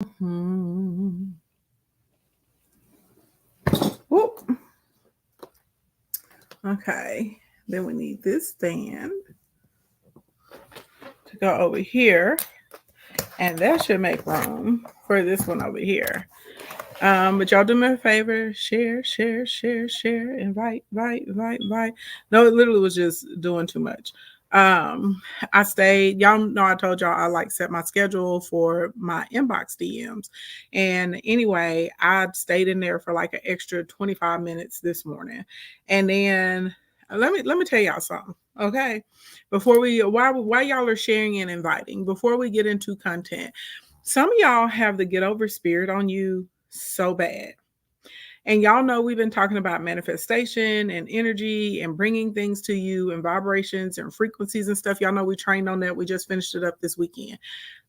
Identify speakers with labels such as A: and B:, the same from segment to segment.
A: Mhm. Whoop. Okay. Then we need this stand to go over here. And that should make room for this one over here. But y'all do me a favor, share, share, share, share, invite, invite, invite, invite. No, it literally was just doing too much. I stayed, y'all know I told y'all I like set my schedule for my inbox DMs. And anyway, I stayed in there for like an extra 25 minutes this morning. And then let me tell y'all something. Okay. Before we why y'all are sharing and inviting, before we get into content, some of y'all have the get over spirit on you so bad. And y'all know we've been talking about manifestation and energy and bringing things to you and vibrations and frequencies and stuff. Y'all know we trained on that. We just finished it up this weekend.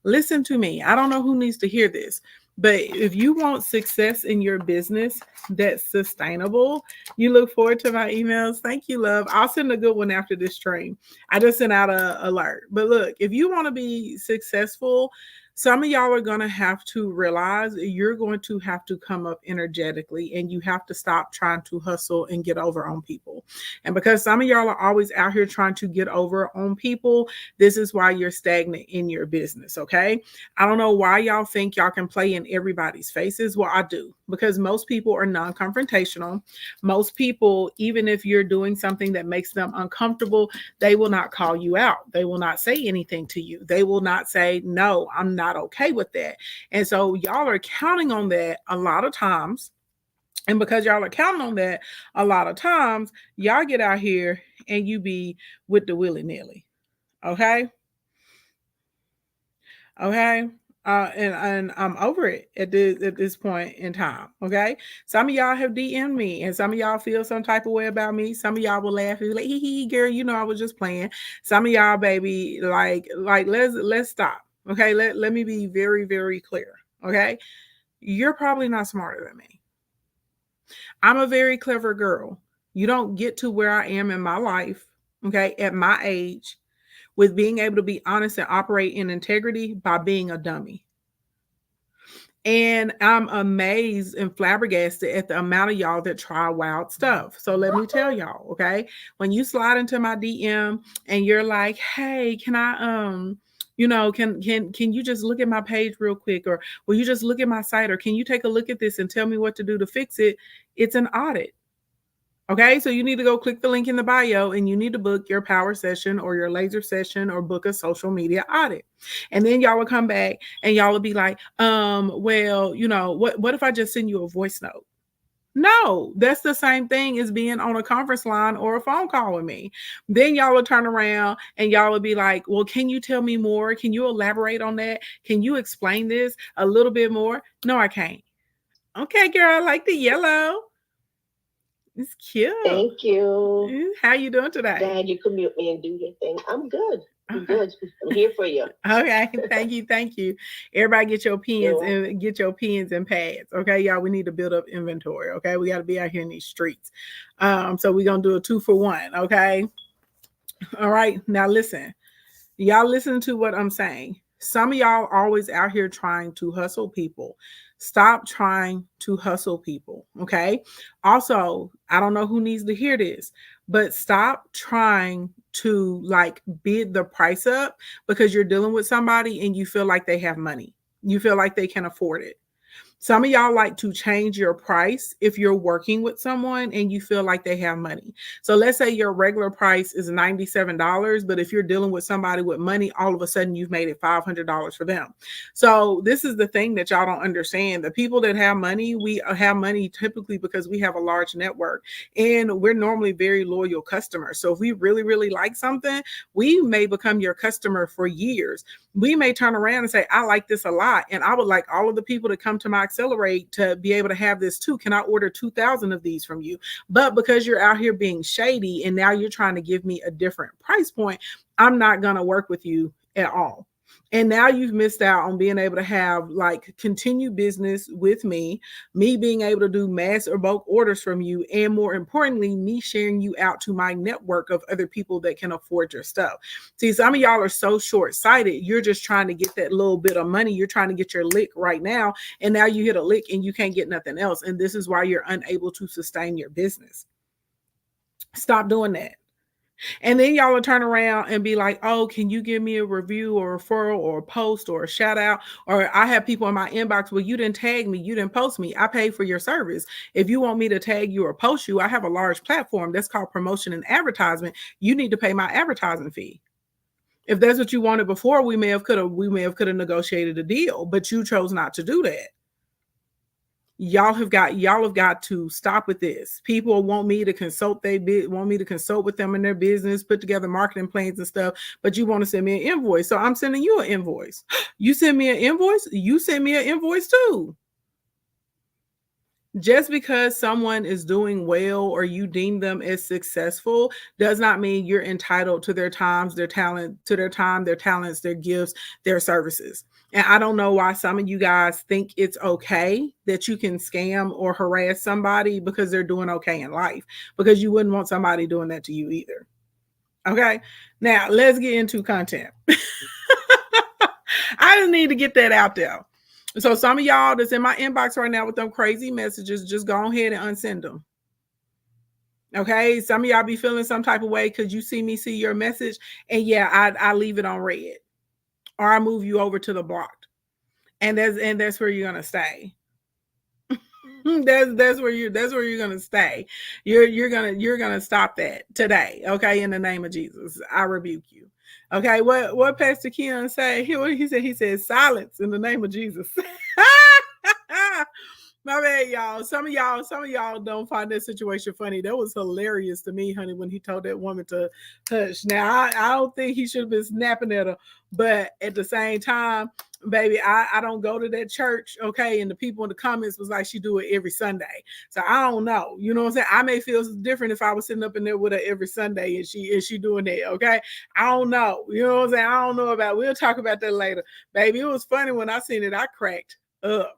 A: Listen to me. I don't know who needs to hear this, but if you want success in your business that's sustainable, you look forward to my emails. Thank you, love. I'll send a good one after this train. I just sent out a alert. But look, if you want to be successful, some of y'all are going to have to realize you're going to have to come up energetically and you have to stop trying to hustle and get over on people. And because some of y'all are always out here trying to get over on people, this is why you're stagnant in your business. Okay. I don't know why y'all think y'all can play in everybody's faces. Well, I do, because most people are non confrontational. Most people, even if you're doing something that makes them uncomfortable, they will not call you out. They will not say anything to you. They will not say, no, I'm not okay with that. And so y'all are counting on that a lot of times. And because y'all are counting on that a lot of times, y'all get out here and you be with the willy nilly. Okay. Okay. And I'm over it at this point in time. Okay. Some of y'all have DM'd me and some of y'all feel some type of way about me. Some of y'all will laugh and be like, hee, girl, you know I was just playing. Some of y'all, baby, like let's stop. Okay. Let me be very, very clear. Okay. You're probably not smarter than me. I'm a very clever girl. You don't get to where I am in my life, okay, at my age, with being able to be honest and operate in integrity by being a dummy. And I'm amazed and flabbergasted at the amount of y'all that try wild stuff. So let me tell y'all, okay? When you slide into my DM and you're like, "Hey, can I can you just look at my page real quick, or will you just look at my site, or can you take a look at this and tell me what to do to fix it?" It's an audit. Okay, so you need to go click the link in the bio and you need to book your power session or your laser session or book a social media audit. And then y'all will come back and y'all will be like, well, what if I just send you a voice note? No, that's the same thing as being on a conference line or a phone call with me. Then y'all will turn around and y'all will be like, well, can you tell me more? Can you elaborate on that? Can you explain this a little bit more? No, I can't. Okay, girl, I like the yellow. It's cute.
B: Thank you.
A: How you doing today?
B: Dad, you could mute me and do your thing. I'm good. I'm
A: Okay.
B: good. I'm here for you.
A: Okay. Thank you. Thank you. Everybody get your
B: You're
A: pens
B: welcome.
A: and get your pens and pads. Okay, y'all. We need to build up inventory. Okay. We got to be out here in these streets. So we're gonna do a 2 for 1. Okay. All right. Now listen. Y'all listen to what I'm saying. Some of y'all always out here trying to hustle people. Stop trying to hustle people. Okay. Also, I don't know who needs to hear this, but stop trying to like bid the price up because you're dealing with somebody and you feel like they have money. You feel like they can afford it. Some of y'all like to change your price if you're working with someone and you feel like they have money. So let's say your regular price is $97, but if you're dealing with somebody with money, all of a sudden you've made it $500 for them. So this is the thing that y'all don't understand. The people that have money, we have money typically because we have a large network and we're normally very loyal customers. So if we really, really like something, we may become your customer for years. We may turn around and say, I like this a lot. And I would like all of the people to come to my Accelerate to be able to have this too. Can I order 2,000 of these from you? But because you're out here being shady and now you're trying to give me a different price point, I'm not going to work with you at all. And now you've missed out on being able to have like continued business with me being able to do mass or bulk orders from you, and more importantly, me sharing you out to my network of other people that can afford your stuff. See, some of y'all are so short-sighted. You're just trying to get that little bit of money. You're trying to get your lick right now, and now you hit a lick and you can't get nothing else. And this is why you're unable to sustain your business. Stop doing that. And then y'all will turn around and be like, oh, can you give me a review or a referral or a post or a shout out? Or I have people in my inbox, well, you didn't tag me, you didn't post me. I paid for your service. If you want me to tag you or post you, I have a large platform that's called promotion and advertisement. You need to pay my advertising fee. If that's what you wanted before, we may have could have negotiated a deal, but you chose not to do that. Y'all have got to stop with this. People want me to consult with them in their business, put together marketing plans and stuff, but you want to send me an invoice. So I'm sending you an invoice. You send me an invoice, you send me an invoice too. Just because someone is doing well or you deem them as successful does not mean you're entitled to their time, their talents, their gifts, their services. And I don't know why some of you guys think it's okay that you can scam or harass somebody because they're doing okay in life, because you wouldn't want somebody doing that to you either. Okay, now let's get into content. I just need to get that out there. So some of y'all that's in my inbox right now with them crazy messages, just go ahead and unsend them. Okay, some of y'all be feeling some type of way because you see me see your message, and yeah, I leave it on red, or I move you over to the blocked, and that's where you're gonna stay. that's where you're gonna stay. You're gonna stop that today. Okay, in the name of Jesus, I rebuke you. Okay, what Pastor Keon say? He said silence in the name of Jesus. My bad, y'all. Some of y'all don't find that situation funny. That was hilarious to me, honey, when he told that woman to hush. Now, I don't think he should have been snapping at her, but at the same time, baby, I don't go to that church, okay? And the people in the comments was like, she do it every Sunday. So I don't know. You know what I'm saying? I may feel different if I was sitting up in there with her every Sunday and she doing that, okay? I don't know. You know what I'm saying? I don't know about it. We'll talk about that later. Baby, it was funny when I seen it. I cracked up.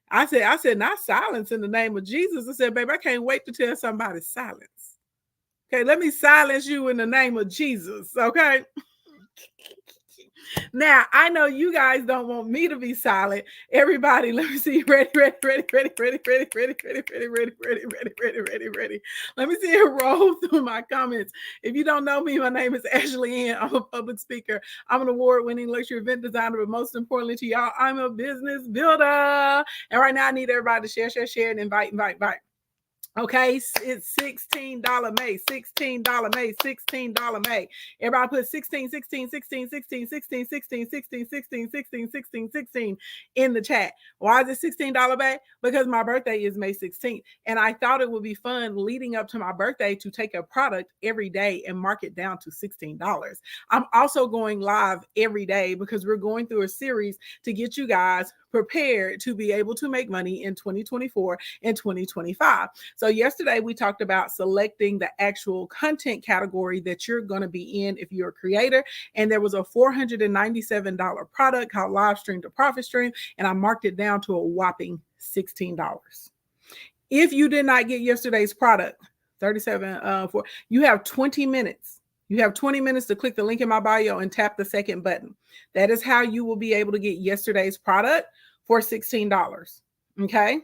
A: I said, not silence in the name of Jesus. I said, babe, I can't wait to tell somebody silence. Okay, let me silence you in the name of Jesus, okay? Now, I know you guys don't want me to be silent. Everybody, let me see. Ready. Let me see it roll through my comments. If you don't know me, my name is Ashley Ann. I'm a public speaker. I'm an award-winning luxury event designer, but most importantly to y'all, I'm a business builder. And right now, I need everybody to share, and invite. Okay, it's $16 May, $16 May, $16 May. Everybody put 16 in the chat. Why is it $16 May? Because my birthday is May 16th. And I thought it would be fun leading up to my birthday to take a product every day and mark it down to $16. I'm also going live every day because we're going through a series to get you guys prepared to be able to make money in 2024 and 2025. So yesterday we talked about selecting the actual content category that you're going to be in if you're a creator. And there was a $497 product called Live Stream to Profit Stream. And I marked it down to a whopping $16. If you did not get yesterday's product, 37 for you have 20 minutes. You have 20 minutes to click the link in my bio and tap the second button. That is how you will be able to get yesterday's product for $16. Okay?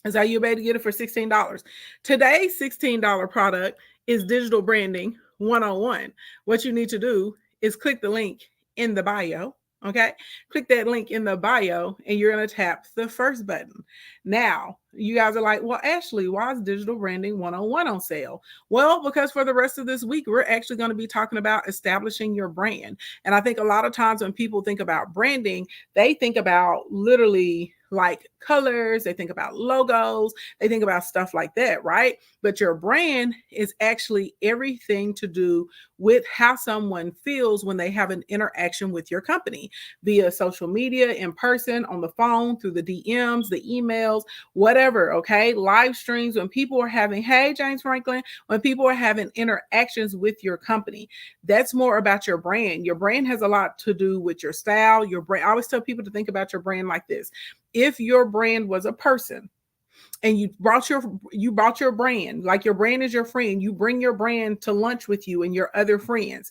A: That's how you'll be able to get it for $16. Today's $16 product is Digital Branding 101. What you need to do is click the link in the bio. Okay, click that link in the bio and you're going to tap the first button. Now, you guys are like, well, Ashley, why is Digital Branding 101 on sale? Well, because for the rest of this week, we're actually going to be talking about establishing your brand. And I think a lot of times when people think about branding, they think about literally like colors, they think about logos, they think about stuff like that, right? But your brand is actually everything to do with how someone feels when they have an interaction with your company via social media, in person, on the phone, through the DMs, the emails, whatever, okay? Live streams, when people are having, hey, James Franklin, when people are having interactions with your company. That's more about your brand. Your brand has a lot to do with your style, your brand. I always tell people to think about your brand like this. If your brand was a person, and you brought your brand, like your brand is your friend, you bring your brand to lunch with you and your other friends.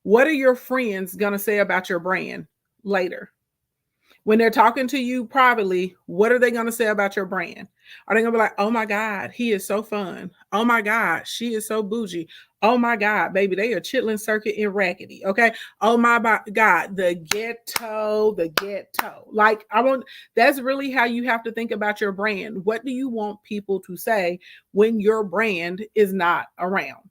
A: What are your friends going to say about your brand later? When they're talking to you privately, what are they going to say about your brand? Are they going to be like, oh my God, he is so fun. Oh my God, she is so bougie. Oh my God, baby, they are chitlin circuit in raggedy. Okay. Oh my God, the ghetto. Like, that's really how you have to think about your brand. What do you want people to say when your brand is not around?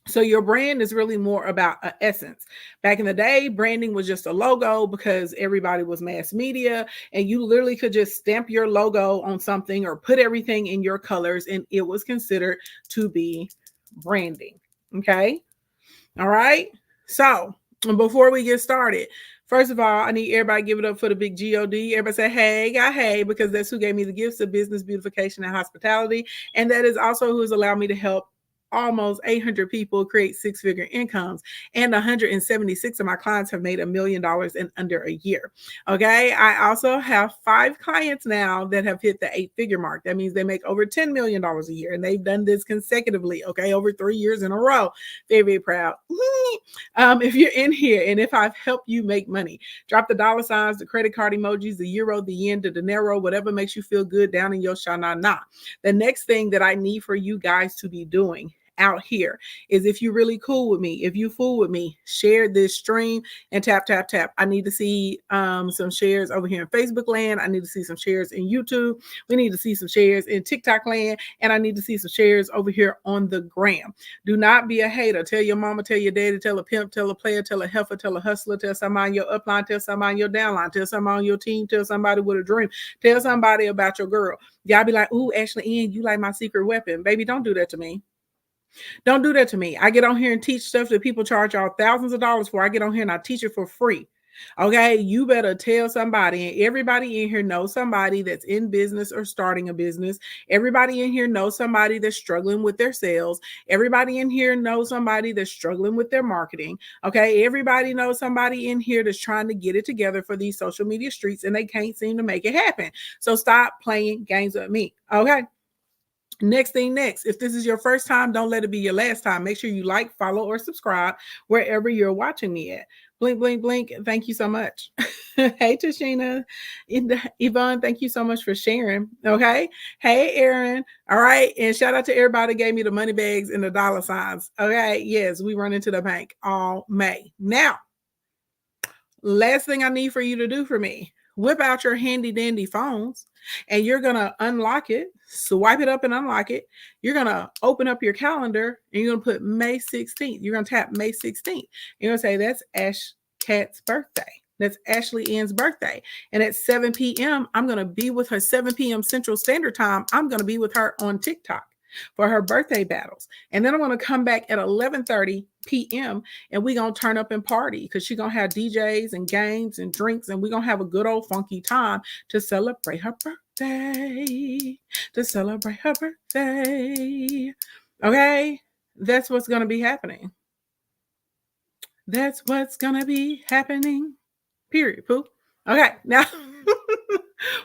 A: So your brand is really more about an essence. Back in the day, branding was just a logo because everybody was mass media, and you literally could just stamp your logo on something or put everything in your colors, and it was considered to be branding. Okay. All right. So before we get started, first of all, I need everybody to give it up for the big God. Everybody say, hey, God, hey, because that's who gave me the gifts of business, beautification, and hospitality. And that is also who has allowed me to help almost 800 people create six-figure incomes, and 176 of my clients have made $1 million in under a year. Okay. I also have 5 clients now that have hit the 8-figure mark. That means they make over $10 million a year, and they've done this consecutively. Okay. Over 3 years in a row. Very, very proud. If you're in here and if I've helped you make money, drop the dollar signs, the credit card emojis, the euro, the yen, the dinero, whatever makes you feel good down in your shana. The next thing that I need for you guys to be doing out here is, if you're really cool with me, if you fool with me, share this stream and tap. I need to see some shares over here in Facebook land. I need to see some shares in YouTube. We need to see some shares in TikTok land, and I need to see some shares over here on the gram. Do not be a hater. Tell your mama, tell your daddy, tell a pimp, tell a player, tell a heifer, tell a hustler, tell somebody on your upline, tell somebody on your downline, tell somebody on your team, tell somebody with a dream, tell somebody about your girl. Y'all be like, ooh, Ashley Ann, you like my secret weapon. Baby, don't do that to me. Don't do that to me. I get on here and teach stuff that people charge y'all thousands of dollars for. I get on here and I teach it for free. Okay, you better tell somebody, and everybody in here knows somebody that's in business or starting a business. Everybody in here knows somebody that's struggling with their sales. Everybody in here knows somebody that's struggling with their marketing. Okay, everybody knows somebody in here that's trying to get it together for these social media streets, and they can't seem to make it happen. So stop playing games with me. Okay. Next thing next, if this is your first time, don't let it be your last time. Make sure you like, follow, or subscribe wherever you're watching me at. Blink, blink, blink. Thank you so much. Hey, Tashina. Yvonne, thank you so much for sharing. Okay. Hey, Aaron. All right. And shout out to everybody that gave me the money bags and the dollar signs. Okay. Yes, we run into the bank all May. Now, last thing I need for you to do for me, whip out your handy dandy phones, and you're going to unlock it, swipe it up and unlock it. You're going to open up your calendar, and you're going to put May 16th. You're going to tap May 16th. You're going to say, that's Ash Cat's birthday. That's Ashley Ann's birthday. And at 7 p.m., I'm going to be with her, 7 p.m. Central Standard Time. I'm going to be with her on TikTok for her birthday battles. And then I'm going to come back at 11:30 p.m. and we're going to turn up and party, because she's going to have DJs and games and drinks, and we're going to have a good old funky time to celebrate her birthday. Okay? That's what's going to be happening. That's what's going to be happening. Period. Pooh. Okay. Now,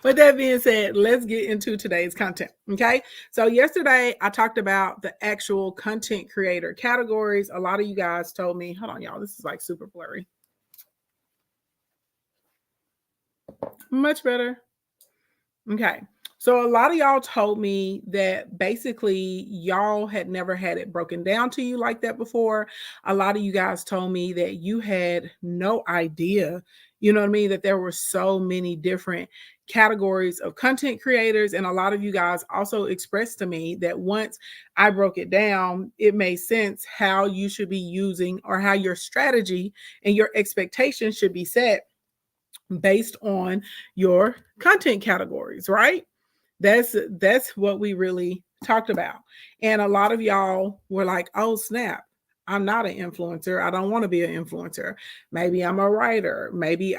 A: with that being said, let's get into today's content. Okay. So yesterday I talked about the actual content creator categories. A lot of you guys told me, hold on, y'all, this is like super blurry. Much better. Okay. So a lot of y'all told me that basically y'all had never had it broken down to you like that before. A lot of you guys told me that you had no idea, you know what I mean, that there were so many different categories of content creators. And a lot of you guys also expressed to me that once I broke it down, it made sense how you should be using, or how your strategy and your expectations should be set based on your content categories, right? That's what we really talked about. And a lot of y'all were like, "Oh, snap. I'm not an influencer. I don't want to be an influencer. Maybe I'm a writer. Maybe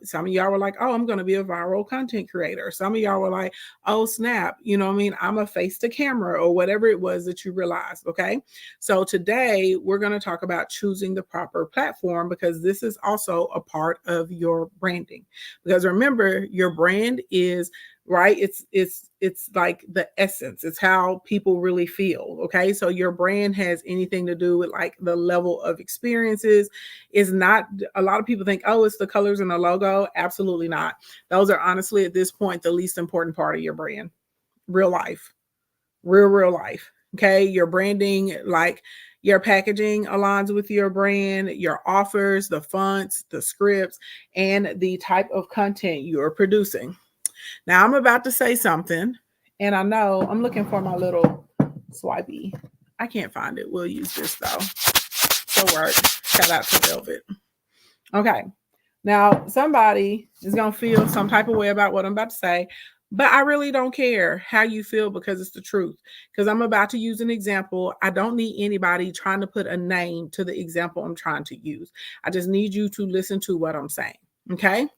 A: some of y'all were like, oh, I'm going to be a viral content creator. Some of y'all were like, oh, snap. You know what I mean? I'm a face to camera or whatever it was that you realized. Okay. So today we're going to talk about choosing the proper platform because this is also a part of your branding. Because remember, your brand is right, it's like the essence, it's how people really feel. Okay, so your brand has anything to do with like the level of experiences. Is not, a lot of people think, oh, it's the colors and the logo. Absolutely not. Those are honestly at this point the least important part of your brand. Real life, real life. Okay, your branding, like your packaging aligns with your brand, your offers, the fonts, the scripts, and the type of content you're producing. Now I'm about to say something, and I know I'm looking for my little swipey. I can't find it. We'll use this though. So work. Shout out to Velvet. Okay. Now somebody is gonna feel some type of way about what I'm about to say, but I really don't care how you feel because it's the truth. Because I'm about to use an example. I don't need anybody trying to put a name to the example I'm trying to use. I just need you to listen to what I'm saying. Okay.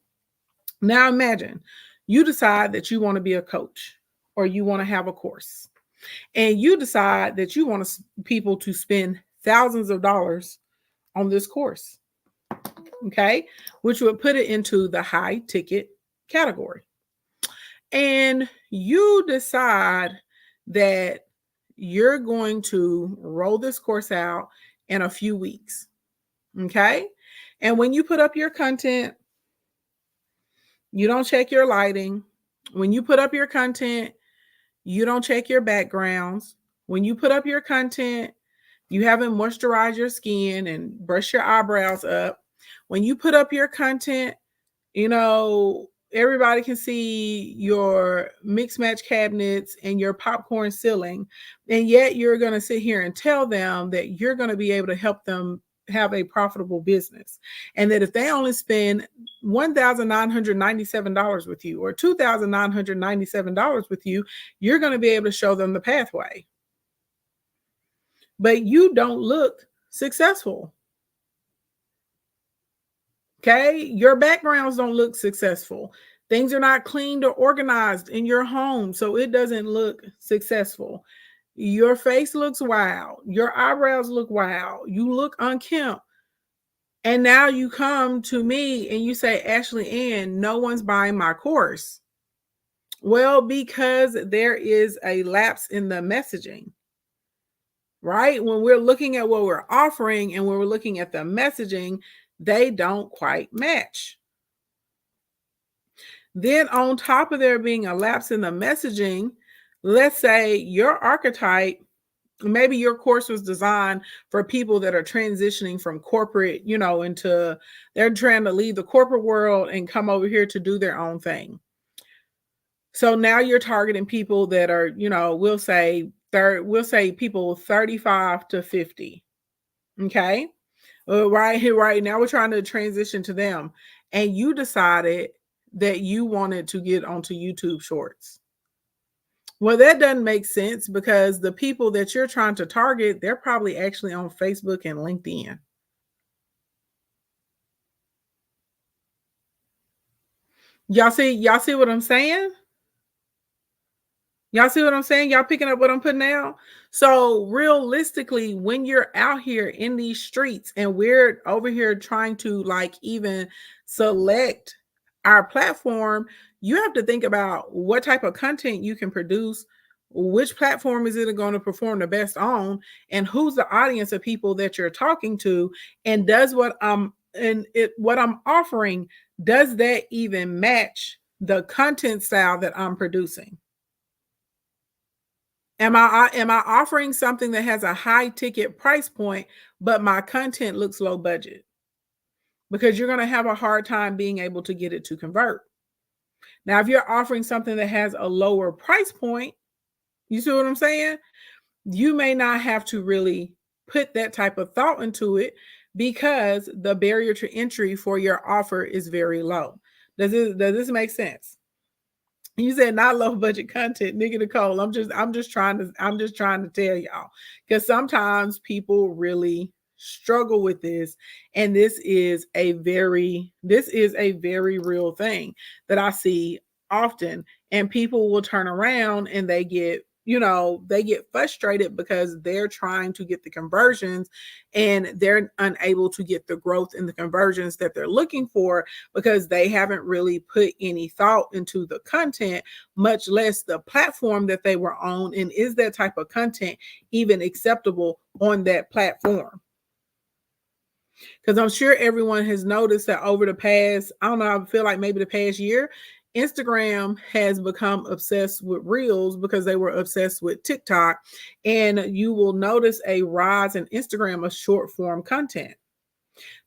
A: Now imagine you decide that you want to be a coach or you want to have a course, and you decide that you want people to spend thousands of dollars on this course, okay, which would put it into the high ticket category. And you decide that you're going to roll this course out in a few weeks, okay? And when you put up your content, you don't check your lighting. When you put up your content, you don't check your backgrounds. When you put up your content, you haven't moisturized your skin and brush your eyebrows up. When you put up your content, you know, everybody can see your mix match cabinets and your popcorn ceiling. And yet you're going to sit here and tell them that you're going to be able to help them have a profitable business. And that if they only spend $1,997 with you or $2,997 with you, you're going to be able to show them the pathway. But you don't look successful. Okay, your backgrounds don't look successful. Things are not cleaned or organized in your home, so it doesn't look successful. Your face looks wild. Your eyebrows look wild. You look unkempt. And now you come to me and you say, Ashley Ann, no one's buying my course. Well, because there is a lapse in the messaging, right? When we're looking at what we're offering and when we're looking at the messaging, they don't quite match. Then on top of there being a lapse in the messaging, let's say your archetype, maybe your course was designed for people that are transitioning from corporate, into, they're trying to leave the corporate world and come over here to do their own thing. So now you're targeting people that are, we'll say people 35 to 50. Okay. Right now we're trying to transition to them. And you decided that you wanted to get onto YouTube Shorts. Well, that doesn't make sense because the people that you're trying to target, they're probably actually on Facebook and LinkedIn. Y'all see what I'm saying? Y'all see what I'm saying? Y'all picking up what I'm putting out? So realistically, when you're out here in these streets and we're over here trying to even select our platform, you have to think about what type of content you can produce, which platform is it going to perform the best on, and who's the audience of people that you're talking to, and does what I'm offering, does that even match the content style that I'm producing? Am I offering something that has a high ticket price point, but my content looks low budget? Because you're going to have a hard time being able to get it to convert. Now, if you're offering something that has a lower price point, you see what I'm saying? You may not have to really put that type of thought into it because the barrier to entry for your offer is very low. Does this make sense? You said not low budget content, Nikki Nicole. I'm just trying to tell y'all, because sometimes people really struggle with this, and this is a very real thing that I see often. And people will turn around and they get frustrated because they're trying to get the conversions and they're unable to get the growth in the conversions that they're looking for, because they haven't really put any thought into the content, much less the platform that they were on. And is that type of content even acceptable on that platform? Because I'm sure everyone has noticed that over the past, I don't know, I feel like maybe the past year, Instagram has become obsessed with Reels because they were obsessed with TikTok. And you will notice a rise in Instagram of short form content,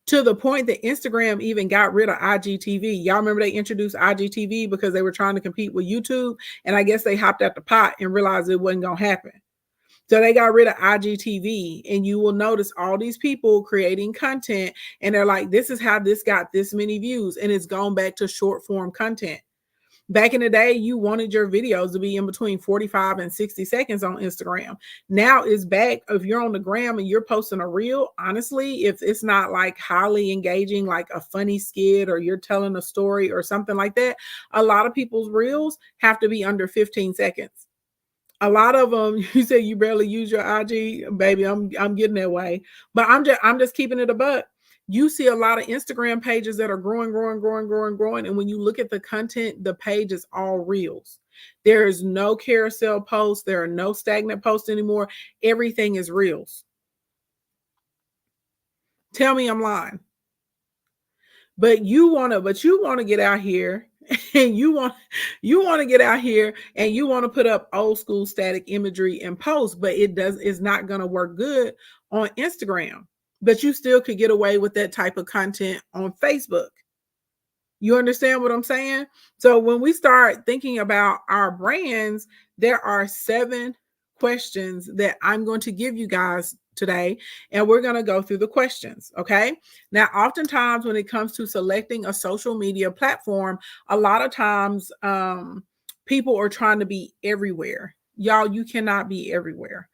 A: to the point that Instagram even got rid of IGTV. Y'all remember they introduced IGTV because they were trying to compete with YouTube. And I guess they hopped out the pot and realized it wasn't going to happen. So they got rid of IGTV, and you will notice all these people creating content, and they're like, this is how this got this many views, and it's gone back to short form content. Back in the day, you wanted your videos to be in between 45 and 60 seconds on Instagram. Now it's back. If you're on the gram and you're posting a reel, honestly, if it's not like highly engaging, like a funny skit or you're telling a story or something like that, a lot of people's reels have to be under 15 seconds. A lot of them, you say you barely use your IG, baby. I'm getting that way, but I'm just keeping it a buck. You see a lot of Instagram pages that are growing. And when you look at the content, the page is all reels. There is no carousel posts. There are no stagnant posts anymore. Everything is reels. Tell me I'm lying. But you want to get out here and you want to get out here and you want to put up old school static imagery and posts, but it's not going to work good on Instagram. But you still could get away with that type of content on Facebook. You understand what I'm saying? So when we start thinking about our brands, there are 7 questions that I'm going to give you guys today, and we're going to go through the questions. Okay. Now, oftentimes when it comes to selecting a social media platform, a lot of times people are trying to be everywhere. Y'all, you cannot be everywhere.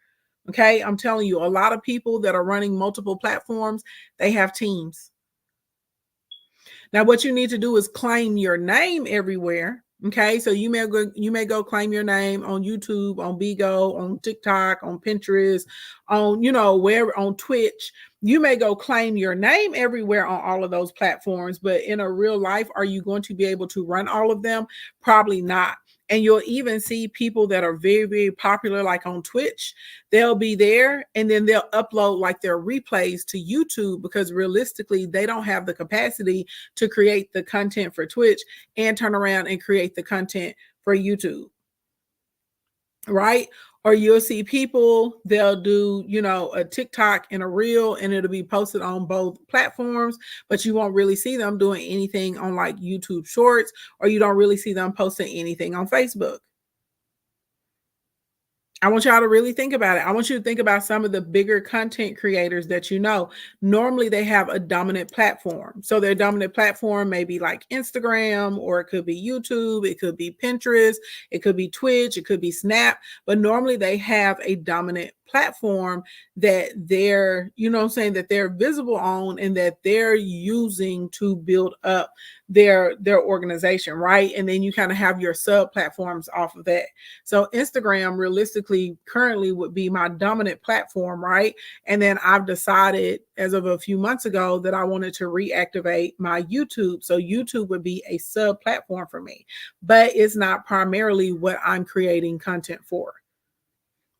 A: Okay. I'm telling you, a lot of people that are running multiple platforms, they have teams. Now, what you need to do is claim your name everywhere. Okay, so you may go claim your name on YouTube, on Bigo, on TikTok, on Pinterest, on wherever, on Twitch. You may go claim your name everywhere on all of those platforms, but in a real life, are you going to be able to run all of them? Probably not. And you'll even see people that are very, very popular, like on Twitch, they'll be there and then they'll upload like their replays to YouTube, because realistically, they don't have the capacity to create the content for Twitch and turn around and create the content for YouTube. Right? Or you'll see people, they'll do, a TikTok and a reel, and it'll be posted on both platforms, but you won't really see them doing anything on like YouTube Shorts, or you don't really see them posting anything on Facebook. I want y'all to really think about it. I want you to think about some of the bigger content creators that you know. Normally, they have a dominant platform. So their dominant platform may be like Instagram, or it could be YouTube, it could be Pinterest, it could be Twitch, it could be Snap. But normally they have a dominant platform that they're, that they're visible on and that they're using to build up their organization, right? And then you kind of have your sub platforms off of that. So Instagram realistically currently would be my dominant platform, right? And then I've decided as of a few months ago that I wanted to reactivate my YouTube. So YouTube would be a sub platform for me, but it's not primarily what I'm creating content for.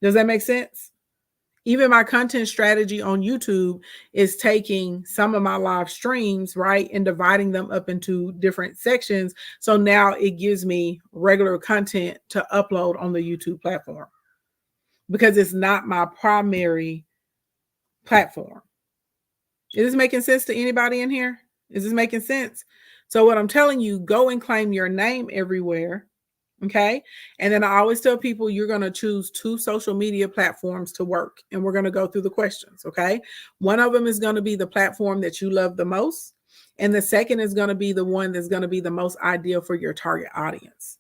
A: Does that make sense? Even my content strategy on YouTube is taking some of my live streams, right, and dividing them up into different sections. So now it gives me regular content to upload on the YouTube platform, because it's not my primary platform. Is this making sense to anybody in here? Is this making sense? So what I'm telling you, go and claim your name everywhere. Okay. And then I always tell people you're going to choose 2 social media platforms to work. And we're going to go through the questions. Okay. One of them is going to be the platform that you love the most. And the second is going to be the one that's going to be the most ideal for your target audience.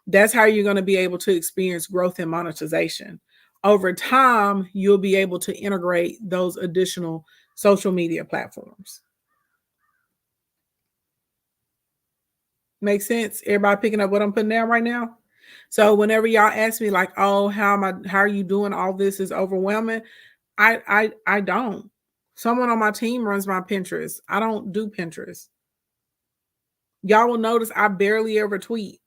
A: That's how you're going to be able to experience growth and monetization. Over time, you'll be able to integrate those additional social media platforms. Make sense? Everybody picking up what I'm putting down right now? So whenever y'all ask me like, oh, how are you doing? All this is overwhelming. I don't. Someone on my team runs my Pinterest. I don't do Pinterest. Y'all will notice I barely ever tweet.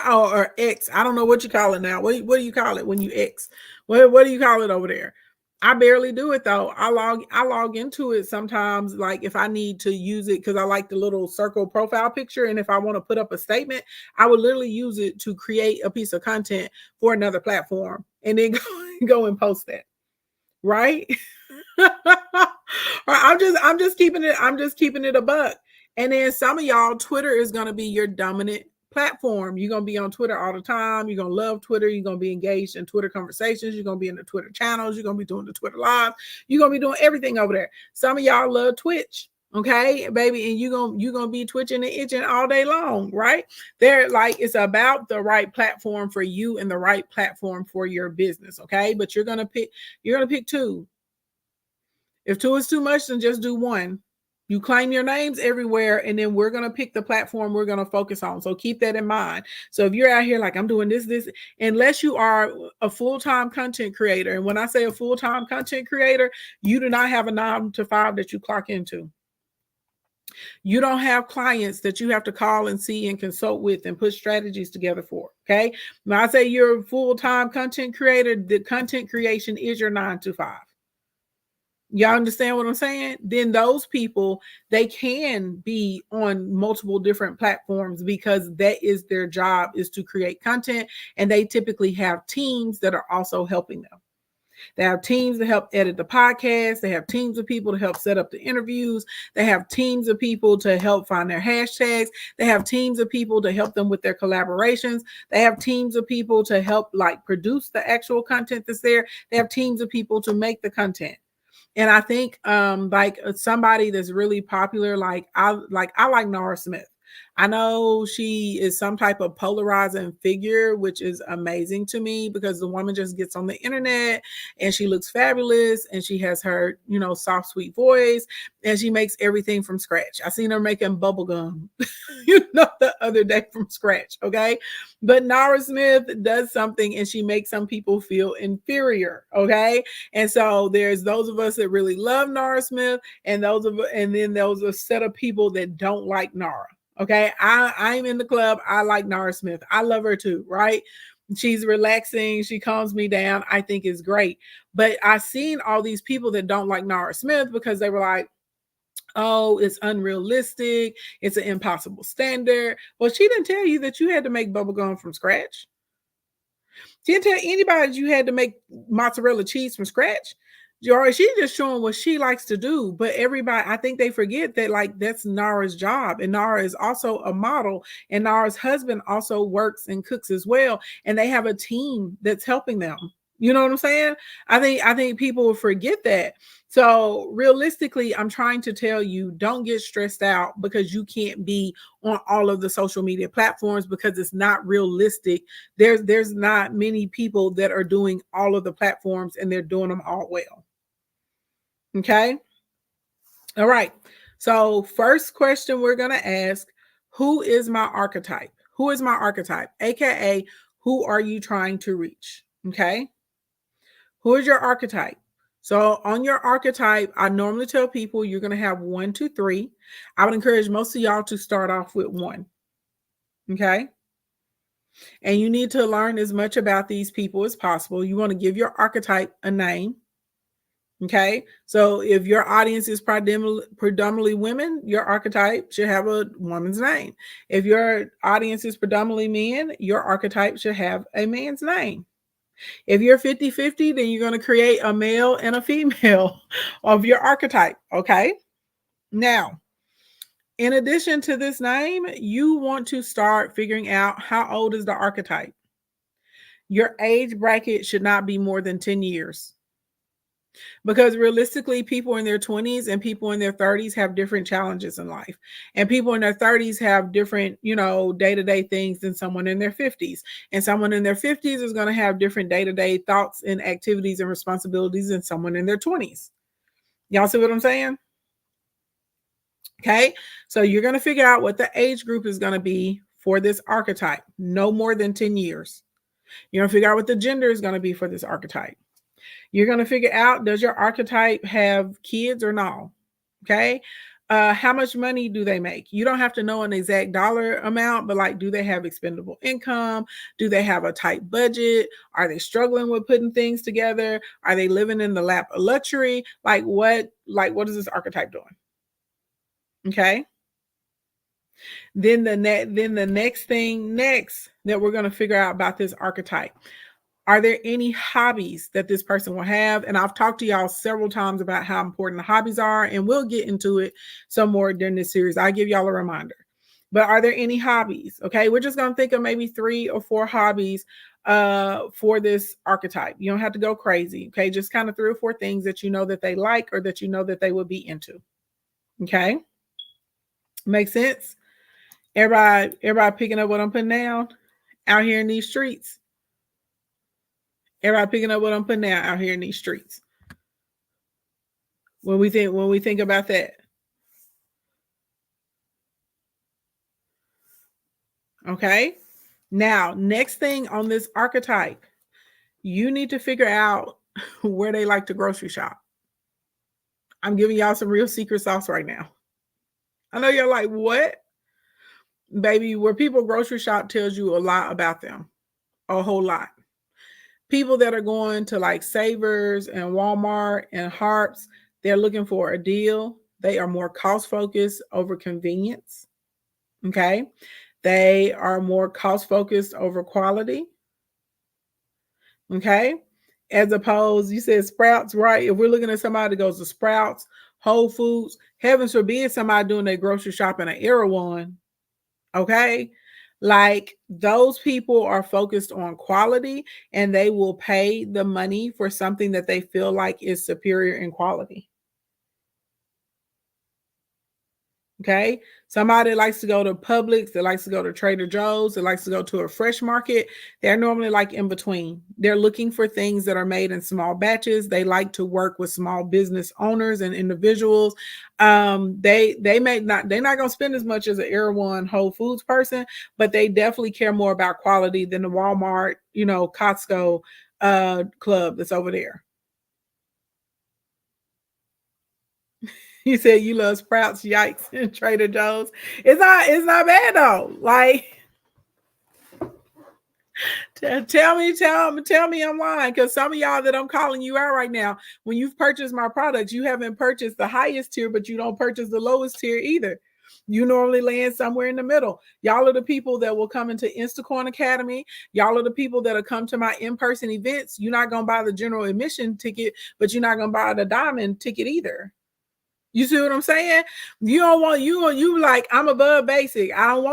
A: or X. I don't know what you call it now. What do you call it when you X? What do you call it over there? I barely do it though. I log into it sometimes, like if I need to use it because I like the little circle profile picture. And if I want to put up a statement, I would literally use it to create a piece of content for another platform and then go and post that. Right? I'm just keeping it a buck. And then some of y'all, Twitter is going to be your dominant platform. You're going to be on Twitter all the time. You're going to love Twitter. You're going to be engaged in Twitter conversations. You're going to be in the Twitter channels. You're going to be doing the Twitter live. You're going to be doing everything over there. Some of y'all love Twitch. Okay, baby, and you're gonna be twitching and itching all day long, right? They're like, it's about the right platform for you and the right platform for your business. Okay, but you're gonna pick two. If two is too much, then just do one. You claim your names everywhere, and then we're going to pick the platform we're going to focus on. So keep that in mind. So if you're out here like, I'm doing this, unless you are a full-time content creator, and when I say a full-time content creator, you do not have a 9 to 5 that you clock into. You don't have clients that you have to call and see and consult with and put strategies together for. Okay. When I say you're a full-time content creator, the content creation is your 9 to 5. Y'all understand what I'm saying? Then those people, they can be on multiple different platforms because that is their job, is to create content. And they typically have teams that are also helping them. They have teams to help edit the podcast. They have teams of people to help set up the interviews. They have teams of people to help find their hashtags. They have teams of people to help them with their collaborations. They have teams of people to help like produce the actual content that's there. They have teams of people to make the content. And I think like somebody that's really popular, I like Nara Smith. I know she is some type of polarizing figure, which is amazing to me because the woman just gets on the internet and she looks fabulous and she has her, soft, sweet voice and she makes everything from scratch. I seen her making bubble gum, the other day from scratch. Okay. But Nara Smith does something and she makes some people feel inferior. Okay. And so there's those of us that really love Nara Smith and then there's a set of people that don't like Nara. Okay, I'm in the club. I like Nara Smith. I love her too, right? She's relaxing. She calms me down. I think it's great. But I've seen all these people that don't like Nara Smith because they were like, oh, it's unrealistic. It's an impossible standard. Well, she didn't tell you that you had to make bubblegum from scratch. She didn't tell anybody that you had to make mozzarella cheese from scratch. She's just showing what she likes to do, but everybody, I think they forget that that's Nara's job, and Nara is also a model, and Nara's husband also works and cooks as well, and they have a team that's helping them. You know what I'm saying? I think people will forget that. So realistically, I'm trying to tell you, don't get stressed out because you can't be on all of the social media platforms because it's not realistic. There's not many people that are doing all of the platforms and they're doing them all well. Okay. All right. So first question we're going to ask, who is my archetype? Who is my archetype? AKA, who are you trying to reach? Okay. Who is your archetype? So on your archetype, I normally tell people you're going to have 1, 2, 3. I would encourage most of y'all to start off with 1. Okay. And you need to learn as much about these people as possible. You want to give your archetype a name. Okay. So if your audience is predominantly women, your archetype should have a woman's name. If your audience is predominantly men, your archetype should have a man's name. If you're 50-50, then you're going to create a male and a female of your archetype. Okay. Now, in addition to this name, you want to start figuring out how old is the archetype. Your age bracket should not be more than 10 years. Because realistically, people in their 20s and people in their 30s have different challenges in life. And people in their 30s have different, day-to-day things than someone in their 50s. And someone in their 50s is going to have different day-to-day thoughts and activities and responsibilities than someone in their 20s. Y'all see what I'm saying? Okay. So you're going to figure out what the age group is going to be for this archetype. No more than 10 years. You're going to figure out what the gender is going to be for this archetype. You're going to figure out, does your archetype have kids or no? Okay. How much money do they make? You don't have to know an exact dollar amount, but like, do they have expendable income? Do they have a tight budget? Are they struggling with putting things together? Are they living in the lap of luxury? What is this archetype doing? Okay. Then the next thing that we're going to figure out about this archetype. Are there any hobbies that this person will have? And I've talked to y'all several times about how important the hobbies are, and we'll get into it some more during this series. I'll give y'all a reminder. But are there any hobbies? Okay, we're just going to think of maybe 3 or 4 hobbies for this archetype. You don't have to go crazy. Okay, just kind of 3 or 4 things that you know that they like or that you know that they would be into. Okay, make sense? Everybody picking up what I'm putting down out here in these streets? Everybody picking up what I'm putting down out here in these streets? When we think about that. Okay. Now, next thing on this archetype, you need to figure out where they like to grocery shop. I'm giving y'all some real secret sauce right now. I know you're like, what? Baby, where people grocery shop tells you a lot about them. A whole lot. People that are going to like Savers and Walmart and Harps, they're looking for a deal. They are more cost focused over convenience. Okay. They are more cost focused over quality. Okay. As opposed, you said Sprouts, right? If we're looking at somebody that goes to Sprouts, Whole Foods, heavens forbid somebody doing their grocery shopping at Erewhon. Okay. Like those people are focused on quality and they will pay the money for something that they feel like is superior in quality. Okay. Somebody likes to go to Publix, that likes to go to Trader Joe's, that likes to go to a fresh market. They're normally like in between. They're looking for things that are made in small batches. They like to work with small business owners and individuals. They're not going to spend as much as an Erewhon Whole Foods person, but they definitely care more about quality than the Walmart, Costco club that's over there. You said you love Sprouts, yikes, and Trader Joe's. It's not bad though. Like, tell me I'm lying, because some of y'all that I'm calling you out right now, when you've purchased my products, you haven't purchased the highest tier, but you don't purchase the lowest tier either. You normally land somewhere in the middle. Y'all are the people that will come into Instacorn Academy. Y'all are the people that'll come to my in-person events. You're not gonna buy the general admission ticket, but you're not gonna buy the diamond ticket either. You see what I'm saying? You don't want you like, I'm above basic. I don't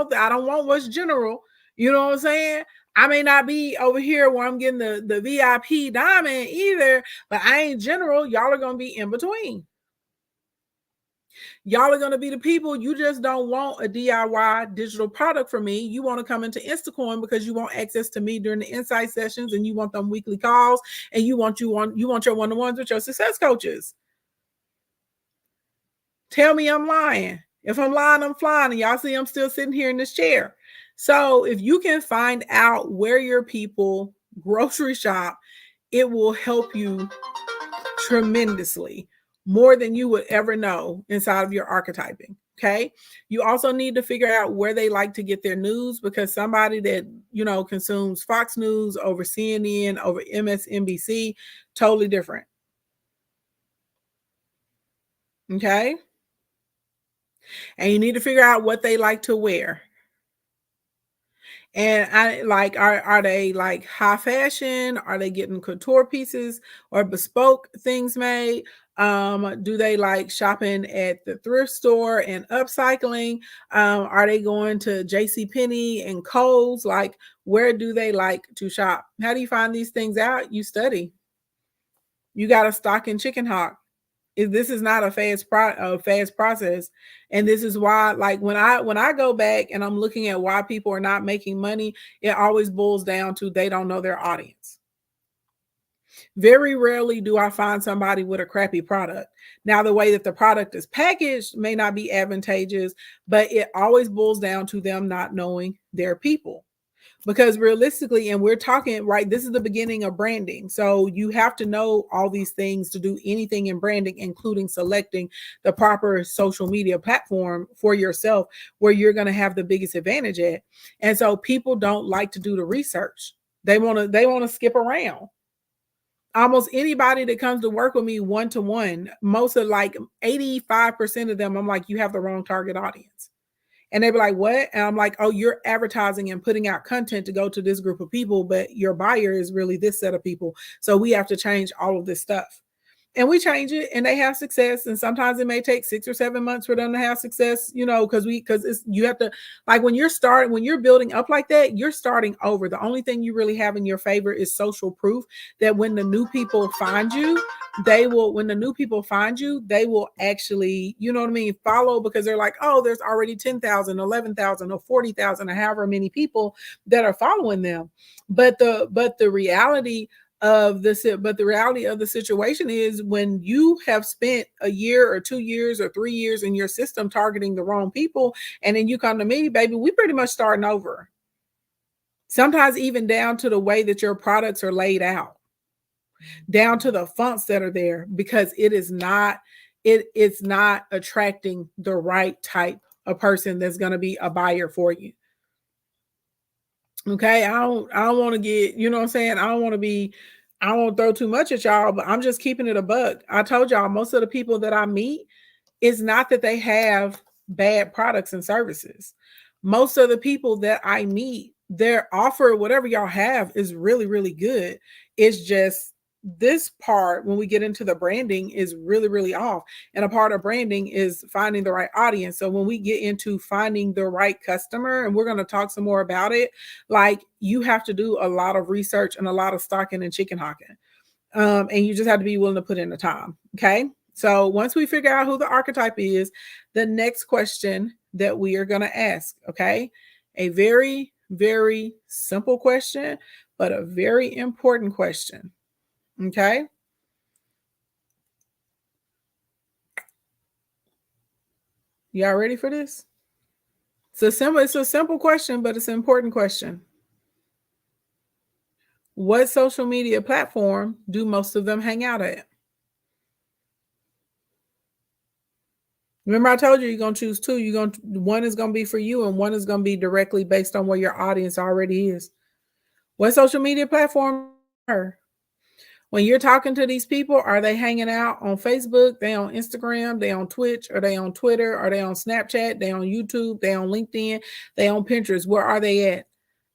A: want what's general. You know what I'm saying? I may not be over here where I'm getting the VIP diamond either, but I ain't general. Y'all are gonna be in between. Y'all are gonna be the people, you just don't want a DIY digital product from me. You want to come into Instacorn because you want access to me during the insight sessions, and you want them weekly calls, and you want your one-on-ones with your success coaches. Tell me I'm lying. If I'm lying, I'm flying. And y'all see I'm still sitting here in this chair. So if you can find out where your people grocery shop, it will help you tremendously, more than you would ever know inside of your archetyping. Okay. You also need to figure out where they like to get their news, because somebody that, consumes Fox News over CNN, over MSNBC, totally different. Okay. And you need to figure out what they like to wear. And are they like high fashion? Are they getting couture pieces or bespoke things made? Do they like shopping at the thrift store and upcycling? Are they going to JCPenney and Kohl's? Like, where do they like to shop? How do you find these things out? You study. You got to stock and chicken hawk. This is not a fast process, and this is why, like, when I go back and I'm looking at why people are not making money, it always boils down to they don't know their audience. Very rarely do I find somebody with a crappy product. Now, the way that the product is packaged may not be advantageous, but it always boils down to them not knowing their people. Because realistically, and we're talking, right, this is the beginning of branding. So you have to know all these things to do anything in branding, including selecting the proper social media platform for yourself where you're going to have the biggest advantage at. And so people don't like to do the research. They want to skip around. Almost anybody that comes to work with me one-to-one, most of, like, 85% of them, I'm like, you have the wrong target audience. And they be like, what? And I'm like, oh, you're advertising and putting out content to go to this group of people, but your buyer is really this set of people. So we have to change all of this stuff. And we change it and they have success. And sometimes it may take 6 or 7 months for them to have success, because it's, you have to, like, when you're building up like that, you're starting over. The only thing you really have in your favor is social proof that when the new people find you, they will actually, follow, because they're like, oh, there's already 10,000, 11,000, or 40,000, or however many people that are following them. But the reality of the situation is, when you have spent a year or 2 years or 3 years in your system targeting the wrong people, and then you come to me, baby, we pretty much starting over. Sometimes even down to the way that your products are laid out, down to the fonts that are there, because it's not attracting the right type of person that's going to be a buyer for you. Okay, I don't want to get, what I'm saying? I won't throw too much at y'all, but I'm just keeping it a buck. I told y'all, most of the people that I meet, it's not that they have bad products and services. Most of the people that I meet, their offer, whatever y'all have, is really, really good. It's just this part, when we get into the branding, is really, really off. And a part of branding is finding the right audience. So when we get into finding the right customer, and we're going to talk some more about it, like, you have to do a lot of research and a lot of stocking and chicken hawking. And you just have to be willing to put in the time. Okay. So once we figure out who the archetype is, the next question that we are going to ask, okay, a very, very simple question, but a very important question. Okay. Y'all ready for this? It's a simple question, but it's an important question. What social media platform do most of them hang out at? Remember, I told you you're going to choose two. One is going to be for you, and one is going to be directly based on where your audience already is. What social media platform are? When you're talking to these people, are they hanging out on Facebook? They on Instagram? They on Twitch? Are they on Twitter? Are they on Snapchat? They on YouTube? They on LinkedIn? They on Pinterest? Where are they at?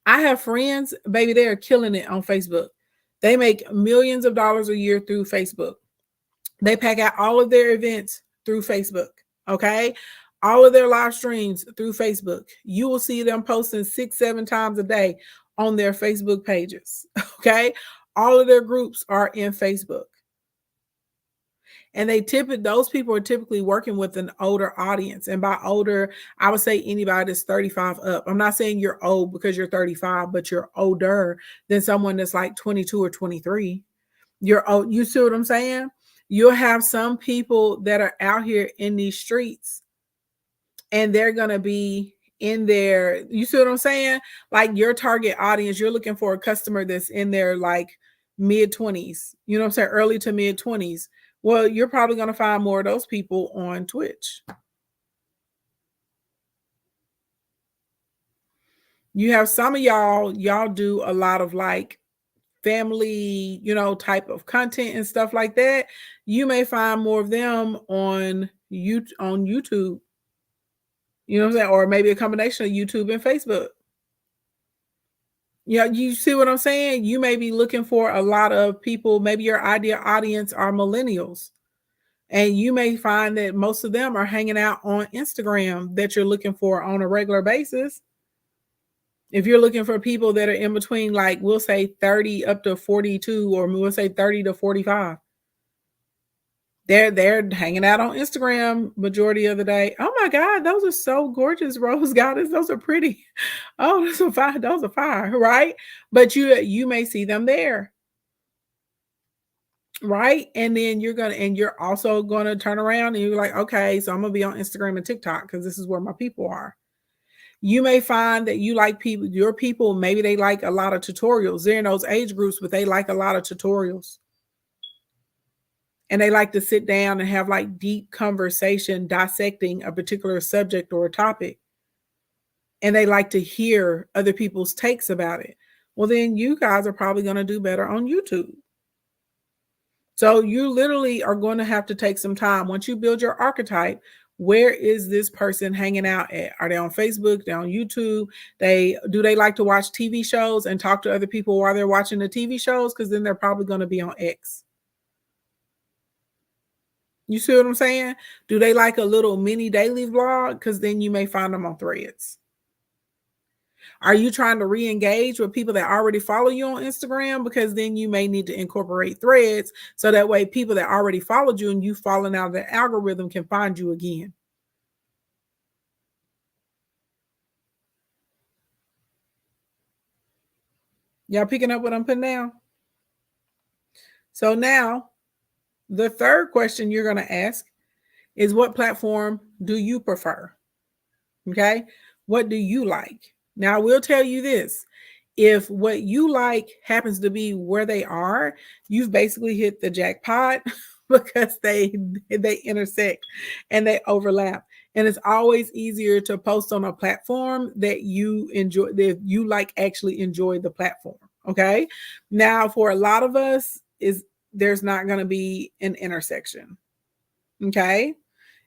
A: I have friends, baby, they are killing it on Facebook. They make millions of dollars a year through Facebook. They pack out all of their events through Facebook. Okay. All of their live streams through Facebook. You will see them posting 6-7 times a day on their Facebook pages. Okay. All of their groups are in Facebook. And those people are typically working with an older audience. And by older, I would say anybody that's 35 up. I'm not saying you're old because you're 35, but you're older than someone that's like 22 or 23. You're old. You see what I'm saying? You'll have some people that are out here in these streets, and they're going to be in there. You see what I'm saying? Like, your target audience, you're looking for a customer that's in their, like, mid 20s, you know what I'm saying? Early to mid 20s. Well, you're probably going to find more of those people on Twitch. You have some of y'all do a lot of, like, family, type of content and stuff like that. You may find more of them on YouTube. You know what I'm saying? Or maybe a combination of YouTube and Facebook. Yeah, you see what I'm saying? You may be looking for a lot of people. Maybe your ideal audience are millennials. And you may find that most of them are hanging out on Instagram that you're looking for on a regular basis. If you're looking for people that are in between, like, we'll say 30 up to 42, or we'll say 30 to 45. They're hanging out on Instagram majority of the day. Oh my God, those are so gorgeous, Rose Goddess. Those are pretty. Oh, those are fire. Those are fire, right? But you may see them there, right? And then you're also gonna turn around and you're like, okay, so I'm gonna be on Instagram and TikTok because this is where my people are. You may find that you like people, your people, maybe they like a lot of tutorials. They're in those age groups, but they like a lot of tutorials. And they like to sit down and have like deep conversation dissecting a particular subject or a topic. And they like to hear other people's takes about it. Well, then you guys are probably going to do better on YouTube. So you literally are going to have to take some time. Once you build your archetype, where is this person hanging out at? Are they on Facebook? They're on YouTube? Do they like to watch TV shows and talk to other people while they're watching the TV shows? Because then they're probably going to be on X. You see what I'm saying? Do they like a little mini daily vlog? Because then you may find them on Threads. Are you trying to re-engage with people that already follow you on Instagram? Because then you may need to incorporate Threads so that way people that already followed you and you falling out of the algorithm can find you again. Y'all picking up what I'm putting down? So now, the third question you're going to ask is, what platform do you prefer? Okay. What do you like? Now, I will tell you this. If what you like happens to be where they are, you've basically hit the jackpot because they intersect and they overlap. And it's always easier to post on a platform that you enjoy, that you like actually enjoy the platform. Okay. Now, for a lot of us, there's not going to be an intersection. Okay.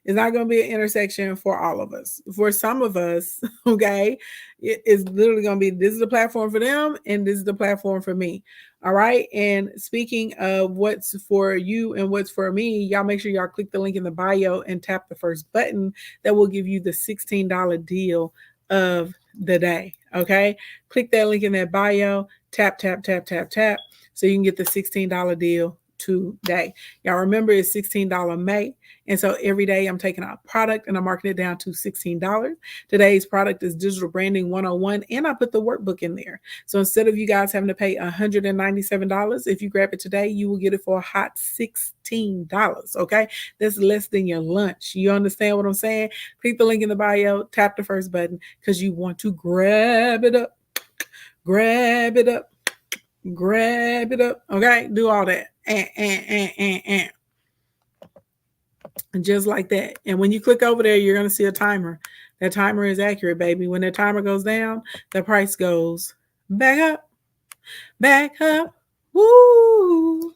A: It's not going to be an intersection for all of us. For some of us, okay, it is literally going to be, this is the platform for them and this is the platform for me. All right. And speaking of what's for you and what's for me, y'all make sure y'all click the link in the bio and tap the first button that will give you the $16 deal of the day. Okay. Click that link in that bio, tap, tap, tap, tap, tap, so you can get the $16 deal today. Y'all remember it's $16 May. And so every day I'm taking a product and I'm marking it down to $16. Today's product is Digital Branding 101. And I put the workbook in there. So instead of you guys having to pay $197, if you grab it today, you will get it for a hot $16. Okay. That's less than your lunch. You understand what I'm saying? Click the link in the bio, tap the first button because you want to grab it up. Grab it up. Grab it up. Okay. Do all that. And just like that. And when you click over there, you're going to see a timer. That timer is accurate, baby. When that timer goes down, the price goes back up, back up. Woo.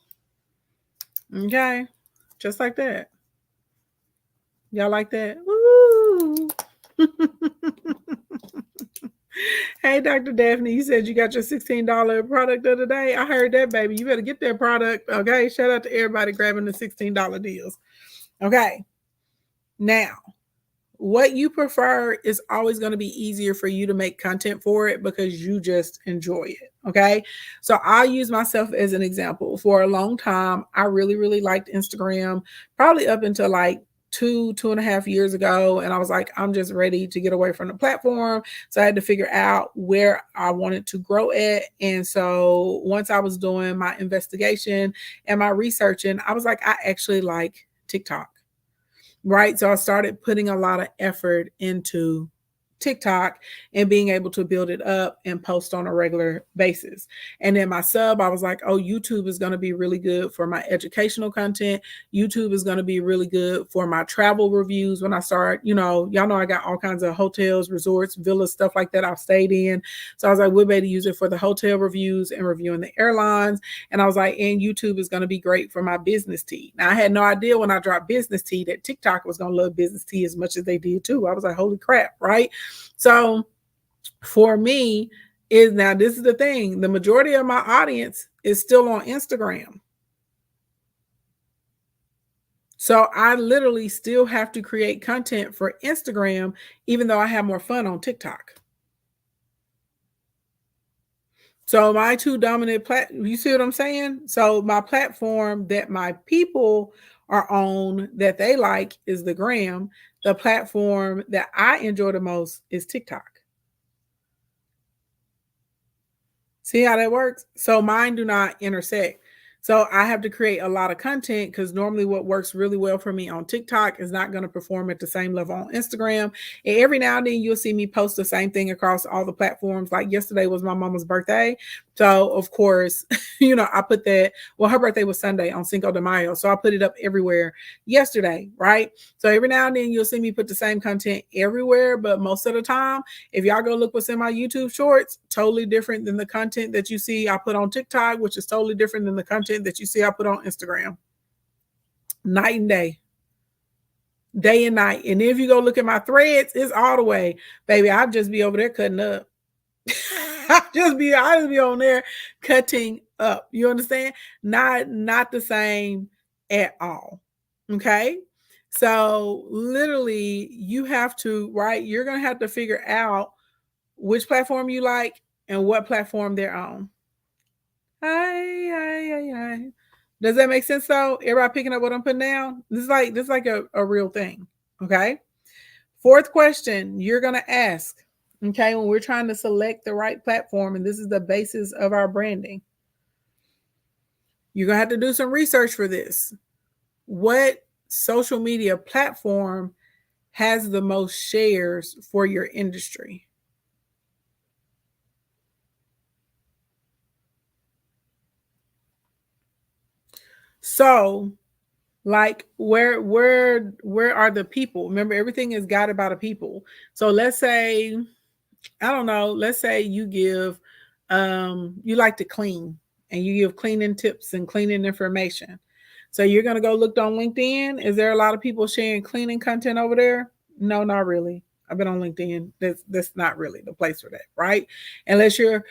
A: Okay. Just like that. Y'all like that? Woo. Hey, Dr. Daphne, you said you got your $16 product of the day. I heard that, baby. You better get that product. Okay. Shout out to everybody grabbing the $16 deals. Okay. Now, what you prefer is always going to be easier for you to make content for it because you just enjoy it. Okay. So I'll use myself as an example. For a long time, I really, really liked Instagram, probably up until like 2.5 years ago. And I was like, I'm just ready to get away from the platform. So I had to figure out where I wanted to grow at. And so once I was doing my investigation and my researching, I was like, I actually like TikTok. Right. So I started putting a lot of effort into TikTok and being able to build it up and post on a regular basis. And then my sub, I was like, oh, YouTube is going to be really good for my educational content. YouTube is going to be really good for my travel reviews. When I start, y'all know I got all kinds of hotels, resorts, villas, stuff like that I've stayed in. So I was like, we'll be able to use it for the hotel reviews and reviewing the airlines. And I was like, and YouTube is going to be great for my business tea. Now I had no idea when I dropped business tea that TikTok was going to love business tea as much as they did too. I was like, holy crap. Right. So for me, this is the thing. The majority of my audience is still on Instagram. So I literally still have to create content for Instagram, even though I have more fun on TikTok. So my two dominant you see what I'm saying? So my platform that my people are on that they like is the gram. The platform that I enjoy the most is TikTok. See how that works? So mine do not intersect. So I have to create a lot of content because normally what works really well for me on TikTok is not going to perform at the same level on Instagram. And every now and then you'll see me post the same thing across all the platforms. Like yesterday was my mama's birthday. So of course, I put that. Well, her birthday was Sunday on Cinco de Mayo. So I put it up everywhere yesterday, right? So every now and then you'll see me put the same content everywhere, but most of the time, if y'all go look what's in my YouTube shorts, totally different than the content that you see I put on TikTok, which is totally different than the content that you see I put on Instagram. Night and day. Day and night. And if you go look at my threads, it's all the way. Baby, I'll just be over there cutting up. I'll just be on there cutting up. You understand? Not the same at all. Okay. So literally you have to, right? You're gonna have to figure out which platform you like and what platform they're on. Hi. Does that make sense though? Everybody picking up what I'm putting down? This is like a real thing. Okay. Fourth question you're gonna ask. Okay, when we're trying to select the right platform, and this is the basis of our branding. You're gonna have to do some research for this. What social media platform has the most shares for your industry? So, like where are the people? Remember, everything is guided by the people. So let's say, I don't know, let's say you give you like to clean and you give cleaning tips and cleaning information. So you're gonna go look on LinkedIn. Is there a lot of people sharing cleaning content over there? No, not really. I've been on LinkedIn. That's not really the place for that, right? Unless you're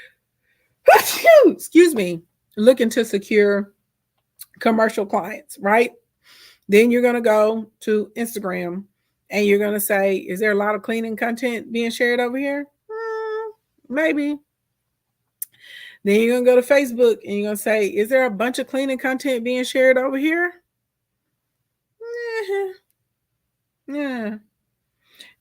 A: excuse me, looking to secure commercial clients, right? Then you're going to go to Instagram and you're going to say, is there a lot of cleaning content being shared over here? Maybe. Then you're going to go to Facebook and you're going to say, is there a bunch of cleaning content being shared over here? Yeah.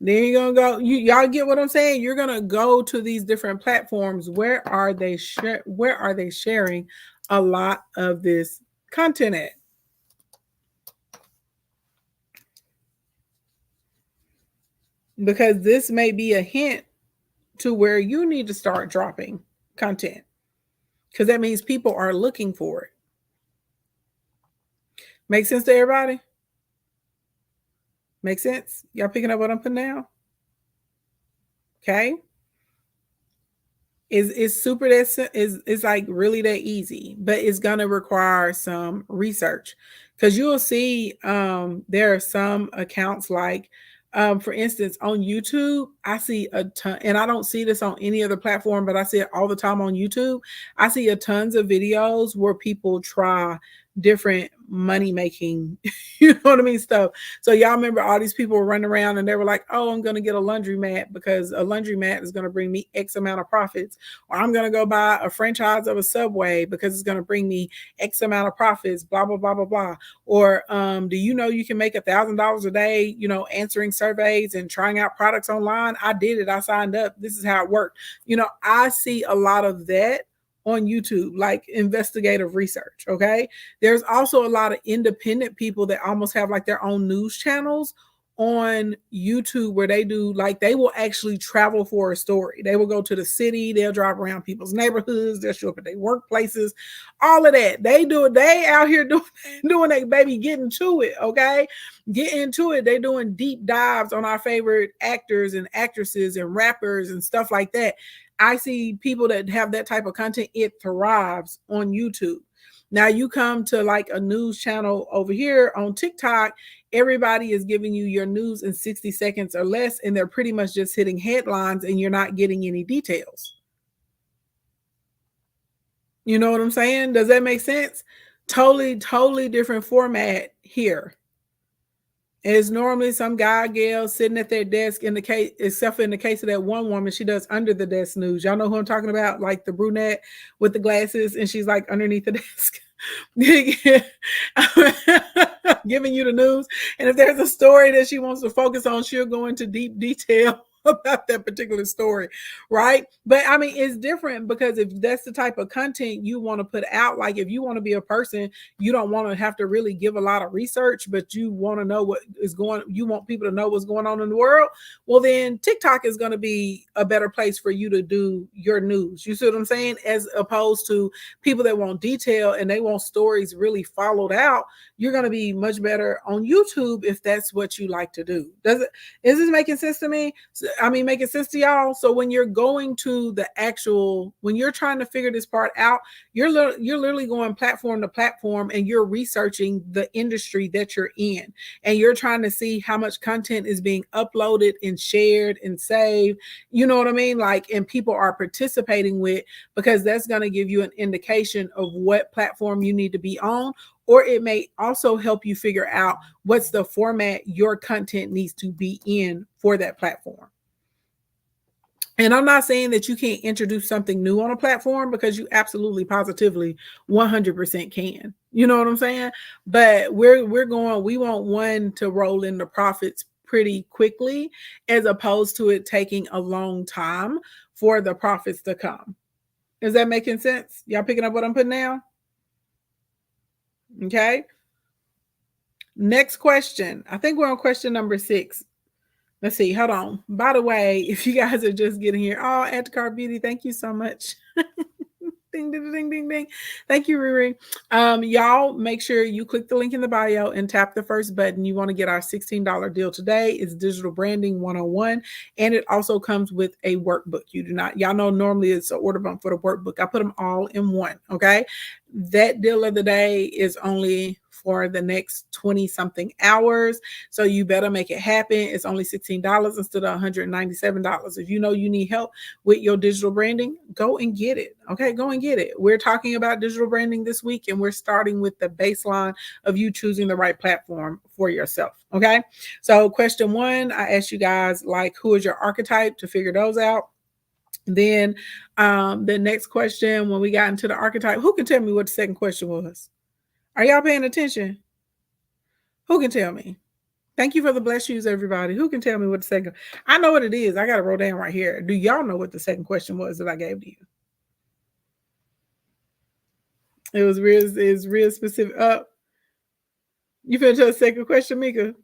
A: Then you're going to go, y'all get what I'm saying? You're going to go to these different platforms. Where are they sharing a lot of this content at? Because this may be a hint to where you need to start dropping content, because that means people are looking for it. Make sense to everybody? Make sense? Y'all picking up what I'm putting down? Okay. Is super that is like really that easy, but it's gonna require some research, because you'll see there are some accounts like for instance on YouTube. I see a ton, and I don't see this on any other platform, but I see it all the time on YouTube. I see a tons of videos where people try different money making stuff. So y'all remember all these people were running around and they were like, oh, I'm going to get a laundromat because a laundromat is going to bring me X amount of profits, or I'm going to go buy a franchise of a Subway because it's going to bring me X amount of profits, blah blah blah blah blah. Or do you know you can make $1,000 a day, answering surveys and trying out products online? I did it. I signed up. This is how it worked. I see a lot of that on YouTube, like investigative research. Okay. There's also a lot of independent people that almost have like their own news channels on YouTube where they do, like, they will actually travel for a story. They will go to the city, they'll drive around people's neighborhoods, they'll show up at their workplaces, all of that. They do it. They out here doing that, baby, getting to it. Okay. Get into it. They're doing deep dives on our favorite actors and actresses and rappers and stuff like that. I see people that have that type of content, it thrives on YouTube. Now you come to like a news channel over here on TikTok, everybody is giving you your news in 60 seconds or less, and they're pretty much just hitting headlines and you're not getting any details. You know what I'm saying? Does that make sense? Totally different format here. It's normally some guy gal sitting at their desk in the case, except for in the case of that one woman, she does under the desk news. Y'all know who I'm talking about? Like the brunette with the glasses, and she's like underneath the desk. Giving you the news. And if there's a story that she wants to focus on, she'll go into deep detail about that particular story, right? But I mean, it's different because if that's the type of content you want to put out, like if you want to be a person, you don't want to have to really give a lot of research, but you want to know what is going, you want people to know what's going on in the world. Well, then TikTok is going to be a better place for you to do your news. You see what I'm saying? As opposed to people that want detail and they want stories really followed out. You're going to be much better on YouTube if that's what you like to do. Is this making sense to me? I mean, making sense to y'all? So when you're going to the actual, when you're trying to figure this part out, you're literally going platform to platform and you're researching the industry that you're in. And you're trying to see how much content is being uploaded and shared and saved. You know what I mean? Like, and people are participating with, because that's going to give you an indication of what platform you need to be on. Or it may also help you figure out what's the format your content needs to be in for that platform. And I'm not saying that you can't introduce something new on a platform, because you absolutely positively 100% can. You know what I'm saying? But we want one to roll in the profits pretty quickly, as opposed to it taking a long time for the profits to come. Is that making sense? Y'all picking up what I'm putting down? Okay. Next question. I think we're on question number 6. Let's see. Hold on. By the way, if you guys are just getting here, oh, Adcar Beauty, thank you so much. Ding, ding, ding, ding, ding. Thank you, Riri. Y'all make sure you click the link in the bio and tap the first button. You want to get our $16 deal today. It's Digital Branding 101. And it also comes with a workbook. Y'all know normally it's an order bump for the workbook. I put them all in one. Okay. That deal of the day is only for the next 20 something hours. So you better make it happen. It's only $16 instead of $197. If you know you need help with your digital branding, go and get it. Okay, go and get it. We're talking about digital branding this week, and we're starting with the baseline of you choosing the right platform for yourself. Okay, so question 1, I asked you guys, like, who is your archetype, to figure those out. Then the next question, when we got into the archetype, who can tell me what the second question was? Are y'all paying attention? Who can tell me? Thank you for the bless yous, everybody. Who can tell me what the second? I know what it is. I got to roll down right here. Do y'all know what the second question was that I gave to you? It was real specific. You finna tell the second question, Mika?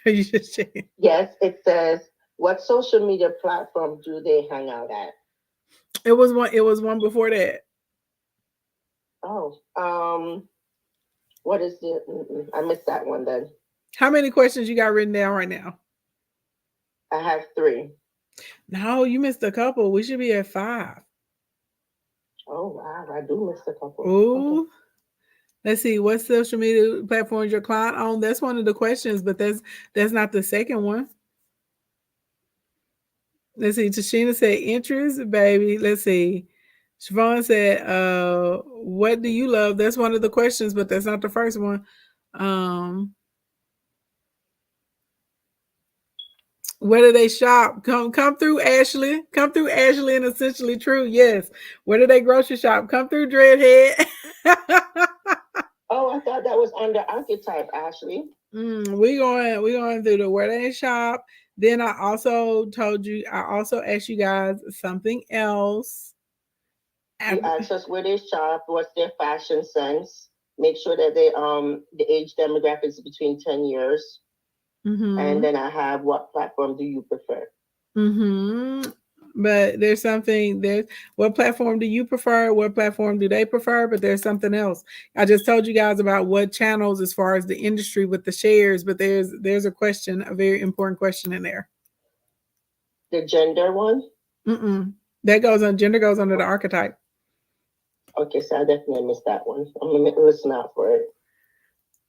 A: You just checking?
B: Yes, it says, what social media platform do they hang out at?
A: It was one before that.
B: Oh, what is it? I missed that one then.
A: How many questions you got written down right now?
B: I have 3.
A: No, you missed a couple. We should be at 5.
B: Oh, wow. I do miss a couple.
A: Ooh.
B: Okay.
A: Let's see. What social media platform is your client on? That's one of the questions, but that's not the second one. Let's see. Tashina said interest, baby. Let's see. Siobhan said, what do you love? That's one of the questions, but that's not the first one. Where do they shop? Come through Ashley. Come through Ashley and Essentially True. Yes. Where do they grocery shop? Come through Dreadhead.
B: Oh, I thought that was under archetype, Ashley.
A: We going through the where they shop. Then I also asked you guys something else.
B: You asked us where they shop, what's their fashion sense. Make sure that they the age demographic is between 10 years. Mm-hmm. And then I have, what platform do you prefer?
A: Mm-hmm. But there's what platform do you prefer? What platform do they prefer? But there's something else. I just told you guys about what channels as far as the industry with the shares, but there's a question, a very important question in there.
B: The gender one?
A: Gender goes under the archetype.
B: Okay, so I definitely missed that one. I'm gonna listen out for it.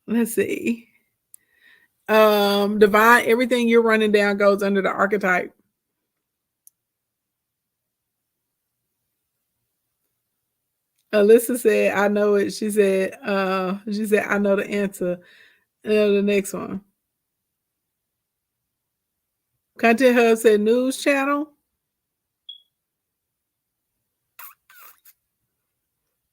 A: Let's see. Divine, everything you're running down goes under the archetype. Alyssa said, I know it. She said, I know the answer. The next one. Content Hub said news channel.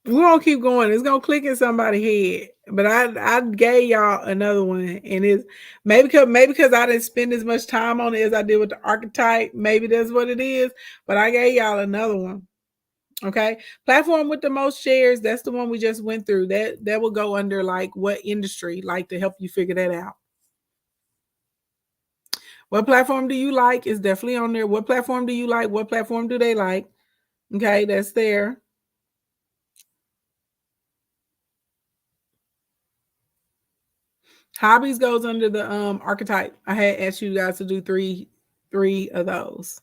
A: We're gonna keep going. It's gonna click in somebody's head. But I gave y'all another one, and it's maybe because I didn't spend as much time on it as I did with the archetype. Maybe that's what it is. But I gave y'all another one. Okay, platform with the most shares. That's the one we just went through. That will go under like what industry, like to help you figure that out. What platform do you like? Is definitely on there. What platform do you like? What platform do they like? Okay, that's there. Hobbies goes under the archetype. I had asked you guys to do three of those.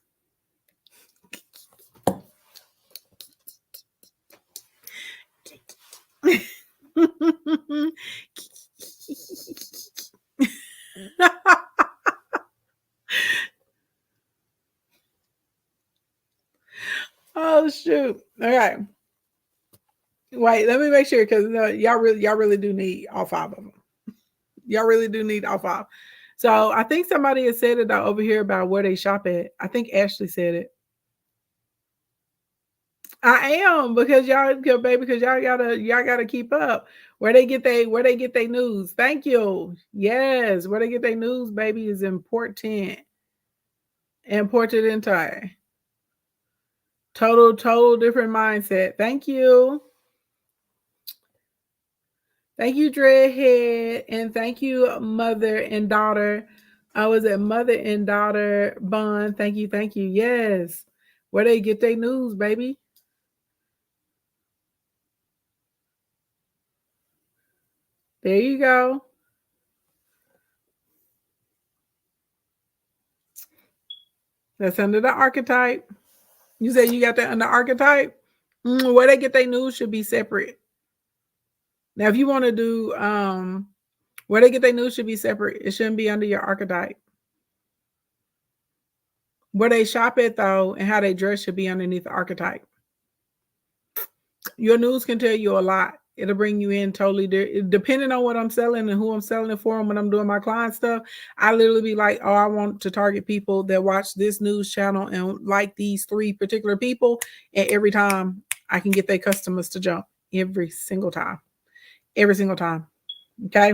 A: Oh shoot. All right. Wait, let me make sure because y'all really do need all 5 of them. Y'all really do need all 5. So I think somebody has said it over here about where they shop at. I think Ashley said it. I am because y'all gotta keep up. Where they get their news. Thank you. Yes, where they get their news, baby, is important. Important entire. Total different mindset. Thank you. Thank you, Dreadhead, and thank you, mother and daughter. I was at mother and daughter bond. Thank you. Yes, where they get their news, baby. There you go. That's under the archetype. You said you got that under archetype? Where they get their news should be separate. Now, if you want to do where they get their news should be separate. It shouldn't be under your archetype. Where they shop at, though, and how they dress should be underneath the archetype. Your news can tell you a lot. It'll bring you in totally depending on what I'm selling and who I'm selling it for. And when I'm doing my client stuff, I literally be like, oh, I want to target people that watch this news channel and like these 3 particular people. And every time I can get their customers to jump every single time. Okay.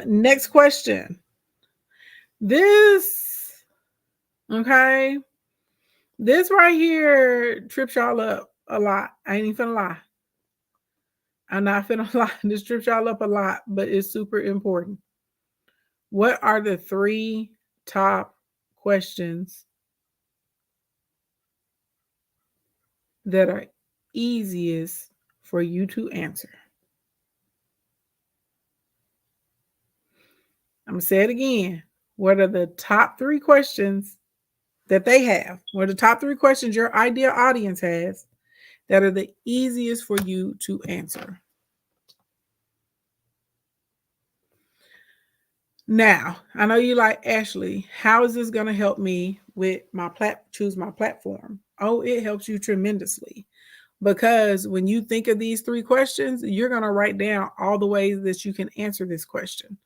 A: Next question. This right here trips y'all up a lot. I ain't even finna lie. I'm not finna lie. This trips y'all up a lot, but it's super important. What are the 3 top questions that are easiest for you to answer? I'm going to say it again. What are the top 3 questions that they have? What are the top 3 questions your ideal audience has that are the easiest for you to answer? Now, I know you like, Ashley, how is this going to help me with my choose my platform? Oh, it helps you tremendously. Because when you think of these 3 questions, you're going to write down all the ways that you can answer this question.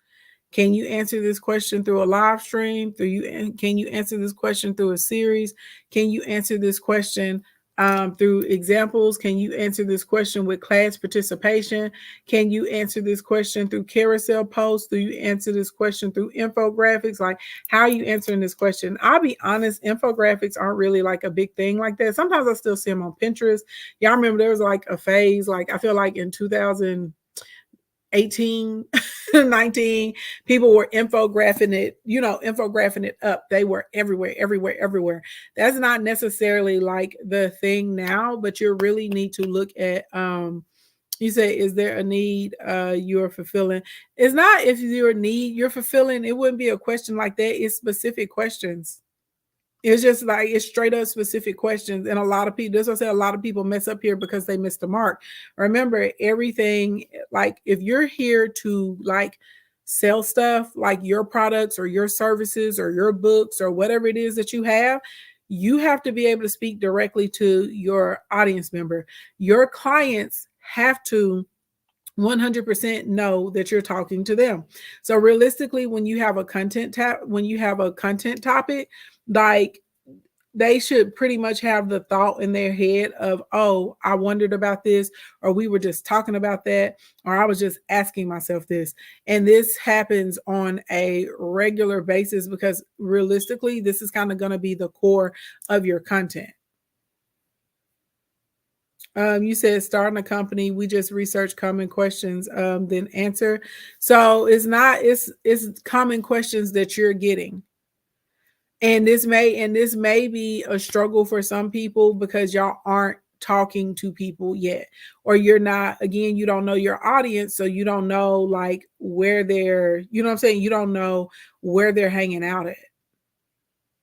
A: Can you answer this question through a live stream? Can you answer this question through a series? Can you answer this question through examples? Can you answer this question with class participation? Can you answer this question through carousel posts? Do you answer this question through infographics? Like, how are you answering this question? I'll be honest, infographics aren't really like a big thing like that. Sometimes I still see them on Pinterest. Y'all remember there was like a phase, like I feel like in 2018, 19, people were infographing it up. They were everywhere. That's not necessarily like the thing now, but you really need to look at you say, is there a need you're fulfilling? It's not if your need you're fulfilling, it wouldn't be a question like that. It's specific questions. It's just like it's straight up specific questions. And a lot of people, that's what I say, a lot of people mess up here because they missed the mark. Remember, everything, like if you're here to like sell stuff like your products or your services or your books or whatever it is that you have to be able to speak directly to your audience member. Your clients have to 100% know that you're talking to them. So realistically, when you have a content topic, like they should pretty much have the thought in their head of, oh, I wondered about this, or we were just talking about that, or I was just asking myself this. And this happens on a regular basis because realistically, this is kind of going to be the core of your content. You said starting a company, we just research common questions, then answer. So it's common questions that you're getting. And this may be a struggle for some people because y'all aren't talking to people yet, or you're not, again, you don't know your audience, so you don't know like where they're, you know what I'm saying? You don't know where they're hanging out at.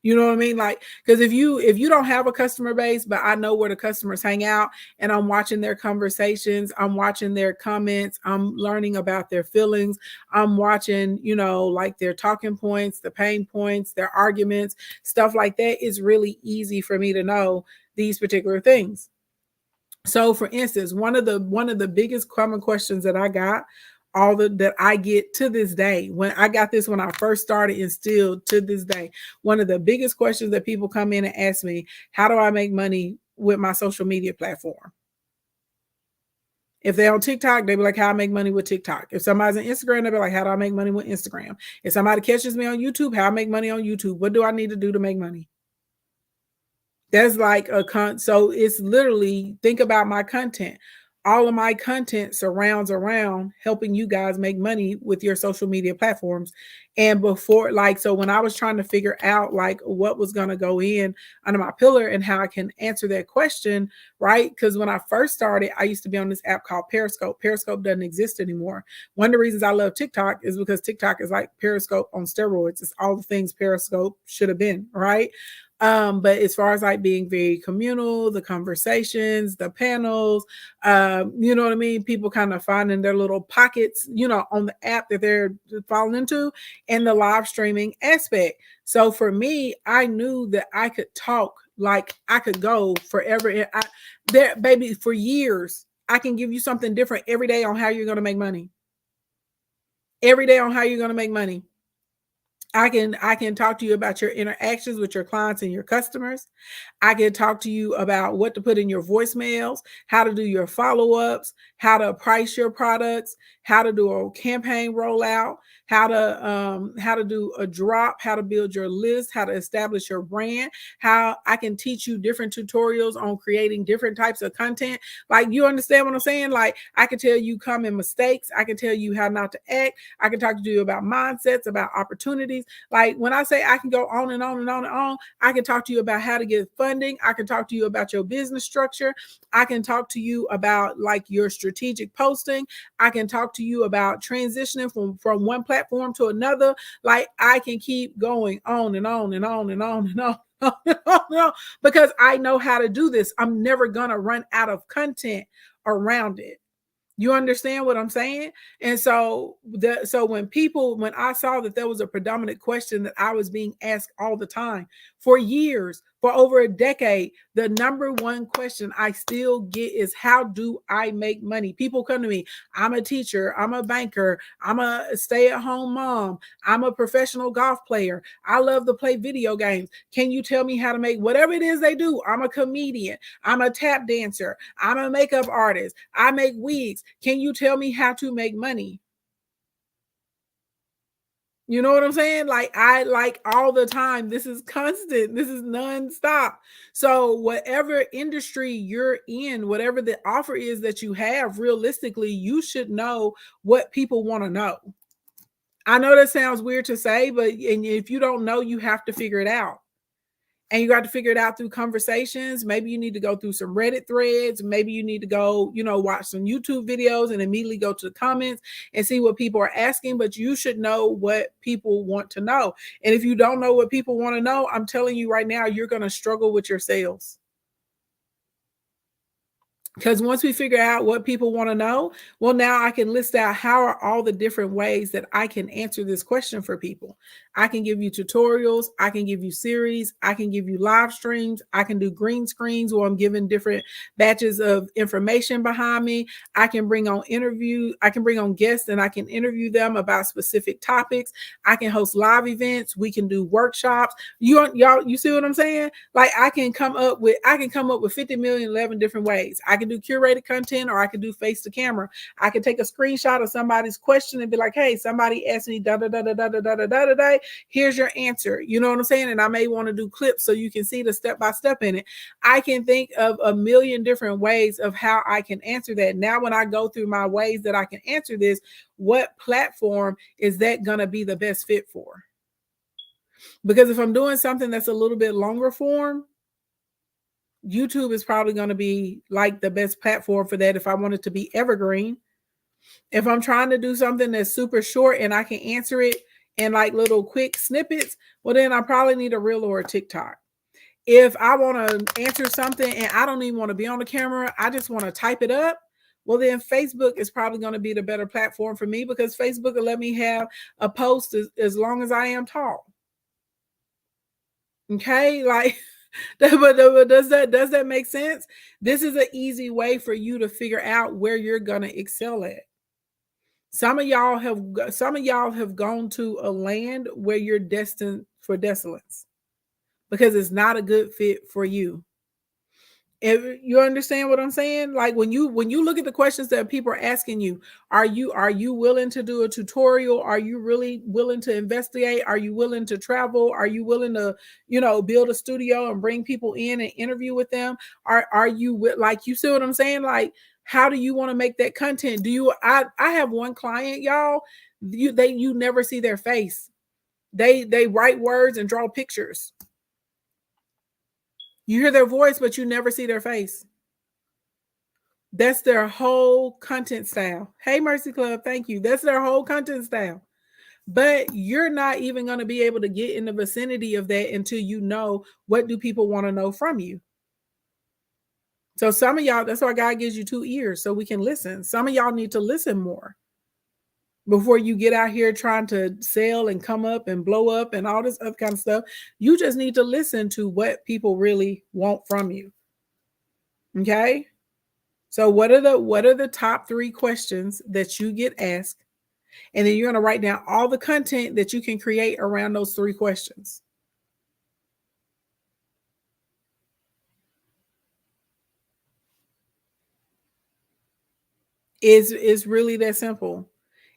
A: You know what I mean? Like, because if you don't have a customer base, but I know where the customers hang out and I'm watching their conversations, I'm watching their comments, I'm learning about their feelings, I'm watching, like their talking points, the pain points, their arguments, stuff like that, is really easy for me to know these particular things. So for instance, one of the biggest common questions that I got, that I get to this day, when I got this when I first started and still to this day, one of the biggest questions that people come in and ask me, how do I make money with my social media platform? If they're on TikTok, they be like, how I make money with TikTok. If somebody's on Instagram, they'll be like, how do I make money with Instagram? If somebody catches me on YouTube, how I make money on YouTube? What do I need to do to make money? That's like so it's literally, think about my content. All of my content surrounds around helping you guys make money with your social media platforms. And before, so when I was trying to figure out like what was going to go in under my pillar and how I can answer that question, right? Because when I first started, I used to be on this app called Periscope. Periscope doesn't exist anymore. One of the reasons I love TikTok is because TikTok is like Periscope on steroids. It's all the things Periscope should have been, right? But as far as like being very communal, the conversations, the panels, you know what I mean? People kind of finding their little pockets, on the app that they're falling into, and the live streaming aspect. So for me, I knew that I could talk, like I could go forever. Baby, for years, I can give you something different every day on how you're going to make money. Every day on how you're going to make money. I can talk to you about your interactions with your clients and your customers. I can talk to you about what to put in your voicemails, how to do your follow-ups, how to price your products, how to do a campaign rollout, how to do a drop, how to build your list, how to establish your brand, how I can teach you different tutorials on creating different types of content. Like, you understand what I'm saying? Like, I can tell you common mistakes. I can tell you how not to act. I can talk to you about mindsets, about opportunities. Like, when I say I can go on and on and on and on, I can talk to you about how to get funding. I can talk to you about your business structure. I can talk to you about like your strategic posting. I can talk to you about transitioning from one platform to another. Like, I can keep going on and on and on and on and on. Because I know how to do this. I'm never gonna run out of content around it. You understand what I'm saying? And so when I saw that there was a predominant question that I was being asked all the time for years, for over a decade, the number one question I still get is, how do I make money? People come to me, I'm a teacher, I'm a banker, I'm a stay-at-home mom, I'm a professional golf player, I love to play video games. Can you tell me how to make whatever it is they do? I'm a comedian, I'm a tap dancer, I'm a makeup artist, I make wigs. Can you tell me how to make money? You know what I'm saying? Like, I like all the time. This is constant. This is nonstop. So whatever industry you're in, whatever the offer is that you have, realistically, you should know what people want to know. I know that sounds weird to say, but if you don't know, you have to figure it out. And you got to figure it out through conversations. Maybe you need to go through some Reddit threads. Maybe you need to go, watch some YouTube videos and immediately go to the comments and see what people are asking. But you should know what people want to know. And if you don't know what people want to know, I'm telling you right now, you're going to struggle with your sales. Because once we figure out what people want to know, well, now I can list out how are all the different ways that I can answer this question for people. I can give you tutorials. I can give you series. I can give you live streams. I can do green screens where I'm giving different batches of information behind me. I can bring on interview. I can bring on guests and I can interview them about specific topics. I can host live events. We can do workshops. You see what I'm saying? Like I can come up with 50 million, 11 different ways. I can do curated content or I can do face to camera. I can take a screenshot of somebody's question and be like, hey, somebody asked me da da da da da da da da da da. Here's your answer. You know what I'm saying? And I may want to do clips so you can see the step by step in it. I can think of a million different ways of how I can answer that. Now, when I go through my ways that I can answer this, what platform is that going to be the best fit for? Because if I'm doing something that's a little bit longer form, YouTube is probably going to be like the best platform for that if I want it to be evergreen. If I'm trying to do something that's super short and I can answer it in like little quick snippets, well, then I probably need a reel or a TikTok. If I want to answer something and I don't even want to be on the camera, I just want to type it up, well, then Facebook is probably going to be the better platform for me because Facebook will let me have a post as long as I am tall. Okay, like, but does that make sense? This is an easy way for you to figure out where you're going to excel at. Some of y'all have gone to a land where you're destined for desolence because it's not a good fit for you. If you understand what I'm saying? Like when you look at the questions that people are asking you, are you willing to do a tutorial? Are you really willing to investigate? Are you willing to travel? Are you willing to, build a studio and bring people in and interview with them? Are you like, you see what I'm saying? Like, how do you want to make that content? I have one client, y'all, you never see their face. They write words and draw pictures. You hear their voice, but you never see their face. That's their whole content style. Hey, Mercy Club, thank you. That's their whole content style. But you're not even going to be able to get in the vicinity of that until you know what do people want to know from you. So some of y'all, that's why God gives you 2 ears so we can listen. Some of y'all need to listen more before you get out here trying to sell and come up and blow up and all this other kind of stuff. You just need to listen to what people really want from you. Okay? So what are the top 3 questions that you get asked? And then you're going to write down all the content that you can create around those 3 questions. It's really that simple.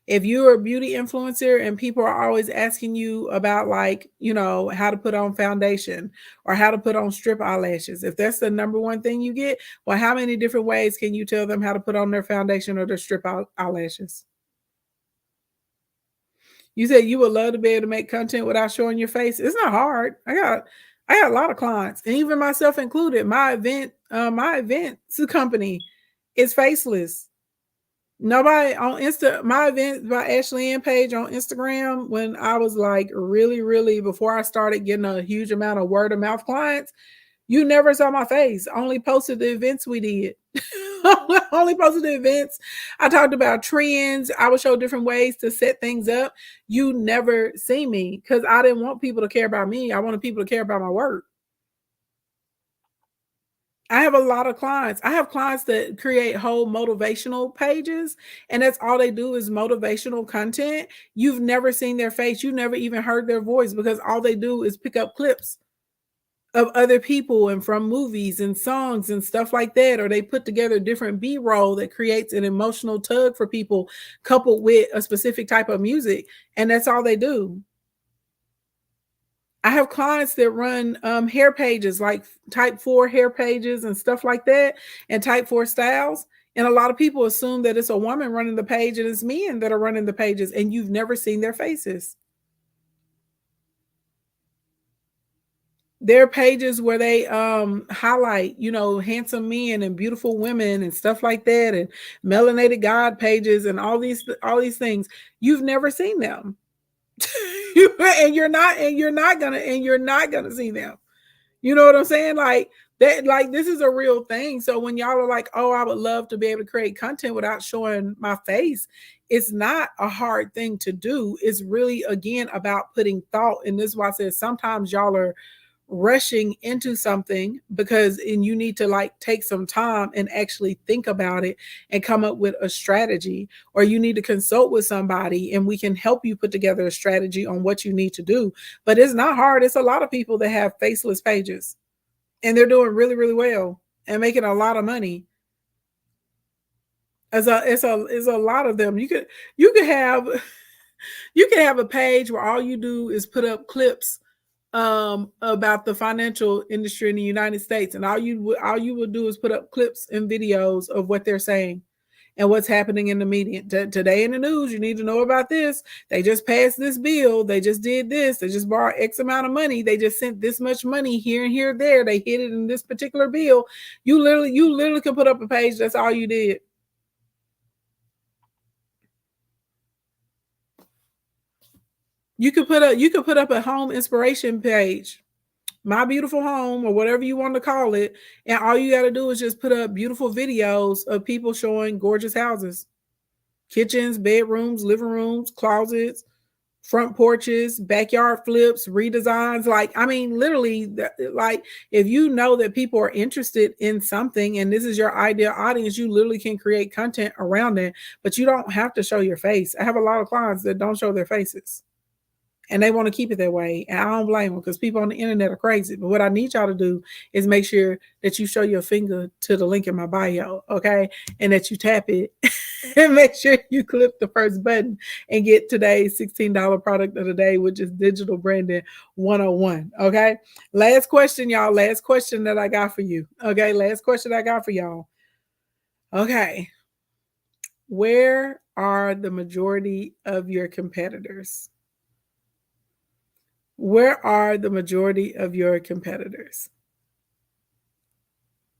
A: If you're a beauty influencer and people are always asking you about like, how to put on foundation or how to put on strip eyelashes, if that's the number one thing you get, well, how many different ways can you tell them how to put on their foundation or their strip eyelashes? You said you would love to be able to make content without showing your face. It's not hard. I got a lot of clients, and even myself included. My events company is faceless. Nobody on my event by Ashley Ann page on Instagram, when I was like really, before I started getting a huge amount of word of mouth clients, you never saw my face. Only posted the events we did. Only posted the events. I talked about trends. I would show different ways to set things up. You never see me because I didn't want people to care about me. I wanted people to care about my work. I have a lot of clients. I have clients that create whole motivational pages, and that's all they do is motivational content. You've never seen their face. You never even heard their voice because all they do is pick up clips of other people and from movies and songs and stuff like that, or they put together different B-roll that creates an emotional tug for people coupled with a specific type of music, and that's all they do. I have clients that run hair pages, like type 4 hair pages and stuff like that, and type 4 styles. And a lot of people assume that it's a woman running the page and it's men that are running the pages, and you've never seen their faces. There are pages where they highlight, handsome men and beautiful women and stuff like that, and melanated God pages and all these things. You've never seen them. and you're not gonna see them. You know what I'm saying? Like, That, like, this is a real thing. So when y'all are like, oh, I would love to be able to create content without showing my face, it's not a hard thing to do. It's really, again, about putting thought. And this is why I said sometimes y'all are rushing into something and you need to like take some time and actually think about it and come up with a strategy, or you need to consult with somebody and we can help you put together a strategy on what you need to do. But it's not hard. It's a lot of people that have faceless pages and they're doing really, really well and making a lot of money. It's a lot of them. You could have a page where all you do is put up clips about the financial industry in the United States, and all you would do is put up clips and videos of what they're saying and what's happening in the media. Today in the news, you need to know about this. They just passed this bill. They just did this. They just borrowed X amount of money. They just sent this much money here and here, there. They hid it in this particular bill. You literally could put up a page. That's all you did. You could put up a home inspiration page, My Beautiful Home, or whatever you want to call it. And all you got to do is just put up beautiful videos of people showing gorgeous houses, kitchens, bedrooms, living rooms, closets, front porches, backyard flips, redesigns. Like, I mean, literally, like, if you know that people are interested in something and this is your ideal audience, you literally can create content around it, but you don't have to show your face. I have a lot of clients that don't show their faces, and they want to keep it that way. And I don't blame them, because people on the internet are crazy. But what I need y'all to do is make sure that you show your finger to the link in my bio, okay? And that you tap it and make sure you click the first button and get today's $16 product of the day, which is Digital Branding 101, okay? Last question, y'all. Last question that I got for you, okay? Last question I got for y'all. Okay. Where are the majority of your competitors? Where are the majority of your competitors?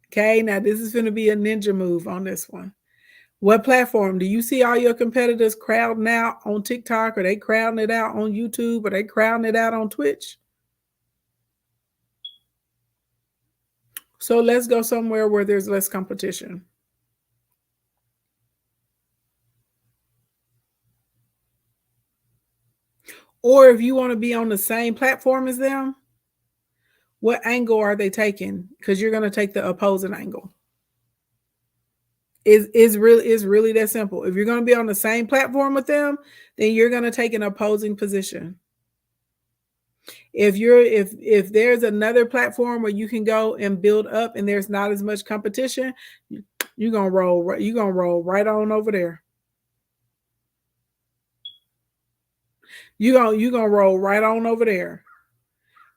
A: Okay, now this is going to be a ninja move on this one. What platform? Do you see all your competitors crowding out on TikTok? Are they crowding it out on YouTube? Are they crowding it out on Twitch? So let's go somewhere where there's less competition. Or if you want to be on the same platform as them, what angle are they taking? Because you're going to take the opposing angle. It's really that simple. If you're going to be on the same platform with them, then you're going to take an opposing position. If there's another platform where you can go and build up and there's not as much competition, you're going to roll right on over there. You're going to roll right on over there.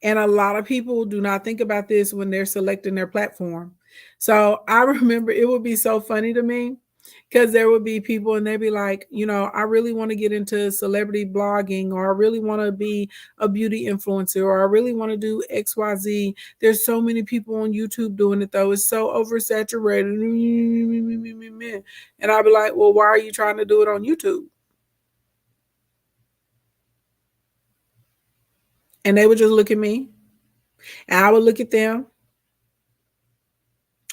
A: And a lot of people do not think about this when they're selecting their platform. So I remember it would be so funny to me, because there would be people and they'd be like, I really want to get into celebrity blogging, or I really want to be a beauty influencer, or I really want to do XYZ. There's so many people on YouTube doing it, though. It's so oversaturated. And I'd be like, well, why are you trying to do it on YouTube? And they would just look at me, and I would look at them.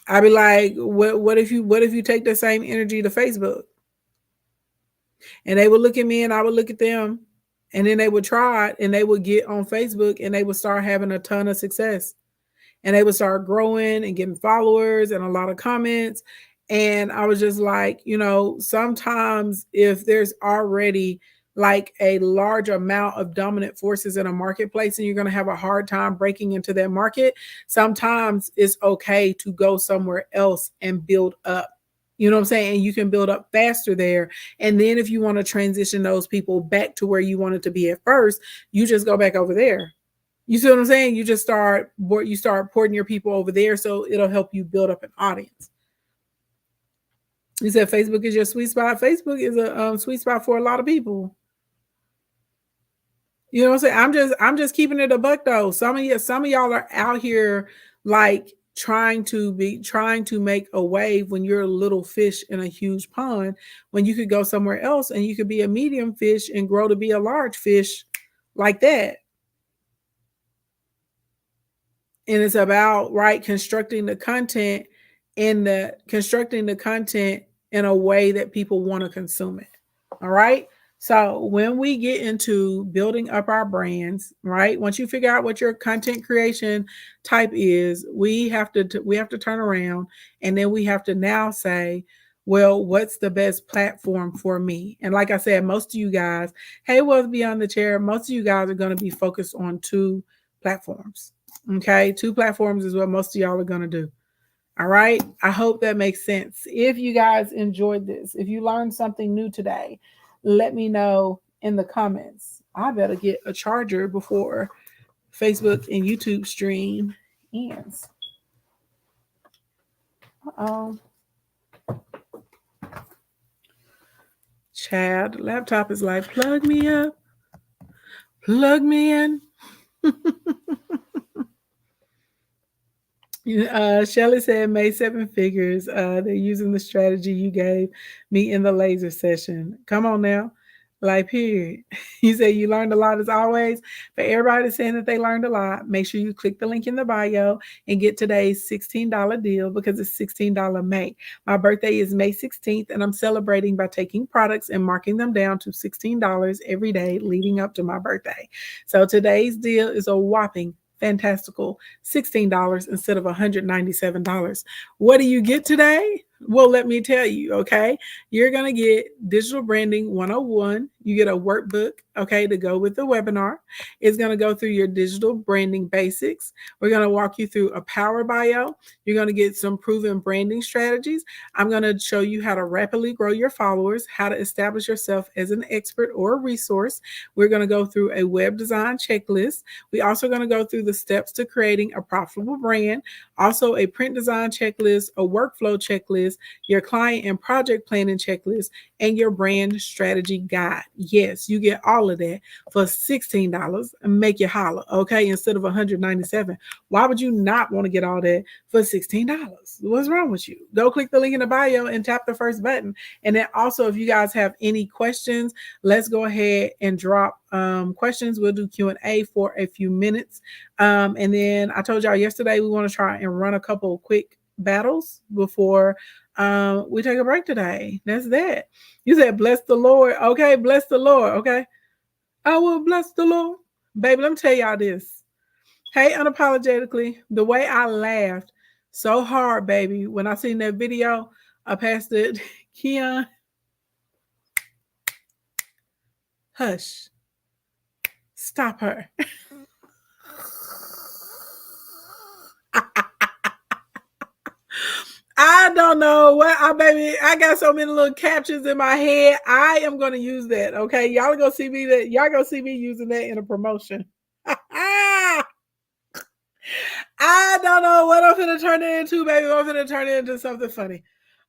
A: I'd be like, what if you take the same energy to Facebook? And they would look at me and I would look at them, and then they would try it and they would get on Facebook and they would start having a ton of success, and they would start growing and getting followers and a lot of comments. And I was just like, sometimes if there's already like a large amount of dominant forces in a marketplace and you're going to have a hard time breaking into that market, sometimes it's okay to go somewhere else and build up. You know what I'm saying? And you can build up faster there. And then if you want to transition those people back to where you wanted to be at first, you just go back over there. You see what I'm saying? You just start porting your people over there, so it'll help you build up an audience. You said Facebook is your sweet spot. Facebook is a sweet spot for a lot of people. You know what I'm saying? I'm just keeping it a buck, though. Some of y'all are out here like trying to make a wave when you're a little fish in a huge pond, when you could go somewhere else and you could be a medium fish and grow to be a large fish like that. And it's about, right, constructing the content in a way that people want to consume it. All right. So when we get into building up our brands, right? Once you figure out what your content creation type is, we have to turn around, and then we have to now say, well, what's the best platform for me? And like I said, most of you guys, hey, Wealth Beyond the Chair, most of you guys are going to be focused on 2 platforms. Okay, 2 platforms is what most of y'all are going to do. All right. I hope that makes sense. If you guys enjoyed this, if you learned something new today, let me know in the comments. I better get a charger before Facebook and YouTube stream ends. Chad, laptop is like, plug me up, plug me in. Shelly said, made 7 figures. They're using the strategy you gave me in the laser session. Come on now. Like, period. You say you learned a lot as always. For everybody saying that they learned a lot, make sure you click the link in the bio and get today's $16 deal, because it's $16 May. My birthday is May 16th, and I'm celebrating by taking products and marking them down to $16 every day leading up to my birthday. So today's deal is a whopping fantastical $16 instead of $197. What do you get today? Well, let me tell you, okay? You're going to get Digital Branding 101. You get a workbook, okay, to go with the webinar. It's going to go through your digital branding basics. We're going to walk you through a power bio. You're going to get some proven branding strategies. I'm going to show you how to rapidly grow your followers, how to establish yourself as an expert or a resource. We're going to go through a web design checklist. We're also going to go through the steps to creating a profitable brand, also a print design checklist, a workflow checklist, your client and project planning checklist, and your brand strategy guide. Yes, you get all of that for $16 and make you holler, okay, instead of $197. Why would you not want to get all that for $16? What's wrong with you? Go click the link in the bio and tap the first button. And then also, if you guys have any questions, let's go ahead and drop questions. We'll do Q&A for a few minutes. And then I told y'all yesterday we want to try and run a couple quick battles before we take a break today. That's that. You said bless the Lord. Okay, bless the Lord. Okay, I will bless the Lord. Baby, let me tell y'all this. Hey, unapologetically, the way I laughed so hard, baby, when I seen that video, I passed it. Keon, hush. Stop her. I don't know what I got so many little captions in my head. I am gonna use that. Okay. Y'all gonna see me using that in a promotion. I don't know what I'm gonna turn it into, baby. I'm gonna turn it into something funny.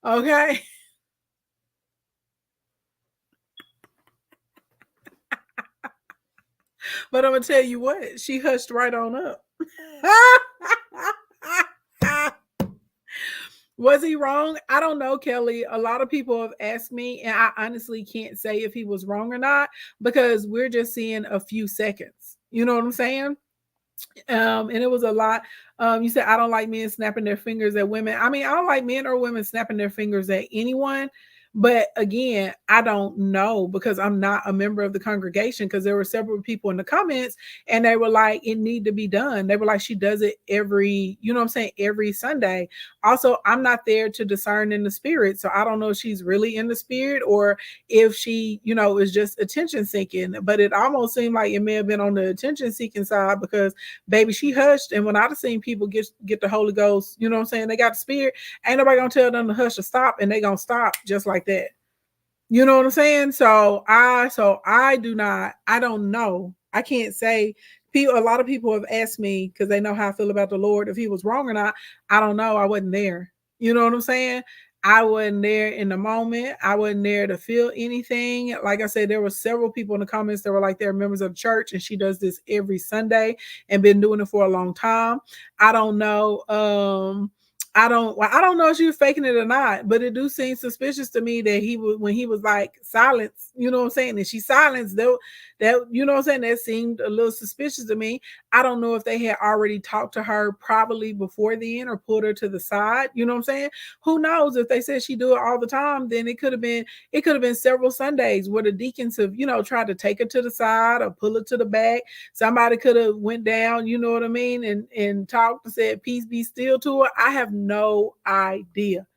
A: Okay. But I'm gonna tell you what, she hushed right on up. Was he wrong? I don't know, Kelly. A lot of people have asked me, and I honestly can't say if he was wrong or not, because we're just seeing a few seconds. You know what I'm saying? And it was a lot. You said, I don't like men snapping their fingers at women. I mean, I don't like men or women snapping their fingers at anyone. But again, I don't know, because I'm not a member of the congregation, because there were several people in the comments and they were like, it need to be done. They were like, she does it every, you know what I'm saying, every Sunday. Also, I'm not there to discern in the spirit. So I don't know if she's really in the spirit or if she, you know, is just attention seeking. But it almost seemed like it may have been on the attention seeking side, because baby, she hushed. And when I've seen people get the Holy Ghost, you know what I'm saying, they got the spirit, ain't nobody gonna tell them to hush or stop, and they gonna stop just like that. You know what I'm saying? So I don't know. I can't say. A lot of people have asked me, because they know how I feel about the Lord, if he was wrong or not. I don't know. I wasn't there. You know what I'm saying? I wasn't there in the moment. I wasn't there to feel anything. Like I said, there were several people in the comments that were like, they're members of the church, and she does this every Sunday and been doing it for a long time. I don't know. I don't know if she was faking it or not, but it do seem suspicious to me that when he was like silence, you know what I'm saying, and she silenced that, you know what I'm saying, that seemed a little suspicious to me. I don't know if they had already talked to her probably before then or pulled her to the side. You know what I'm saying? Who knows? If they said she do it all the time, then it could have been several Sundays where the deacons have, tried to take her to the side or pull her to the back. Somebody could have went down, you know what I mean, and talked and said, peace be still to her. I have no idea.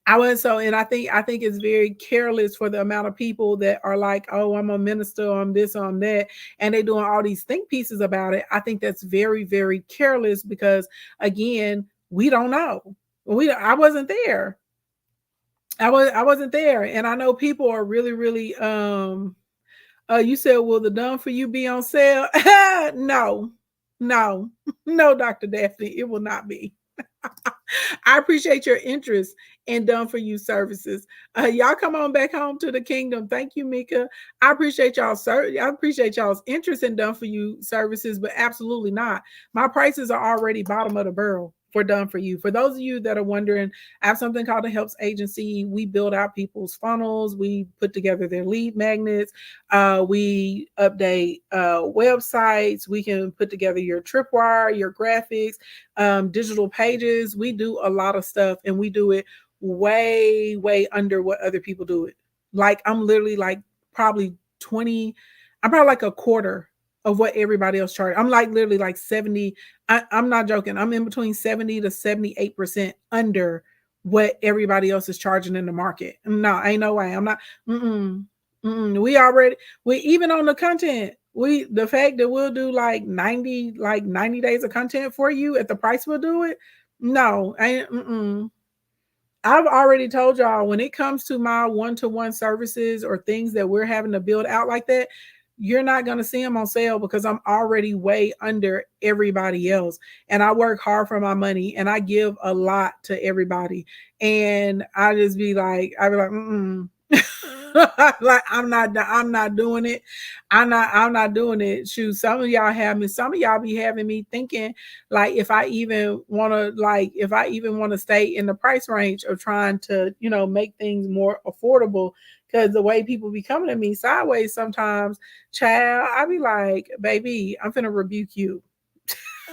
A: And I think it's very careless for the amount of people that are like, oh, I'm a minister, I'm this, I'm that, and they're doing all these think pieces about it. I think that's very, very careless because, again, we don't know. I wasn't there. I wasn't there, and I know people are really, really. You said, will the Done For You be on sale? No, no, no, Dr. Daphne, it will not be. I appreciate your interest in Done For You services. Y'all come on back home to the kingdom. Thank you, Mika. I appreciate y'all, sir. I appreciate y'all's interest in Done For You services, but absolutely not. My prices are already bottom of the barrel for Done For You. For those of you that are wondering, I have something called a Helps Agency. We build out people's funnels. We put together their lead magnets. We update websites. We can put together your tripwire, your graphics, digital pages. We do a lot of stuff, and we do it way, way under what other people do it. Like, I'm literally like probably 20, I'm probably like a quarter of what everybody else charges. I'm like literally like 70. I'm not joking. I'm in between 70 to 78% under what everybody else is charging in the market. No, ain't no way. I'm not. We even on the content, the fact that we'll do like 90 days of content for you at the price we'll do it. No, I've already told y'all, when it comes to my one-to-one services or things that we're having to build out like that, you're not going to see them on sale because I'm already way under everybody else. And I work hard for my money and I give a lot to everybody. And I just be like, like, I'm not doing it. I'm not doing it. Shoot, some of y'all be having me thinking like if I even want to stay in the price range of trying to, make things more affordable. Because the way people be coming at me sideways sometimes, child, I be like, baby, I'm finna rebuke you.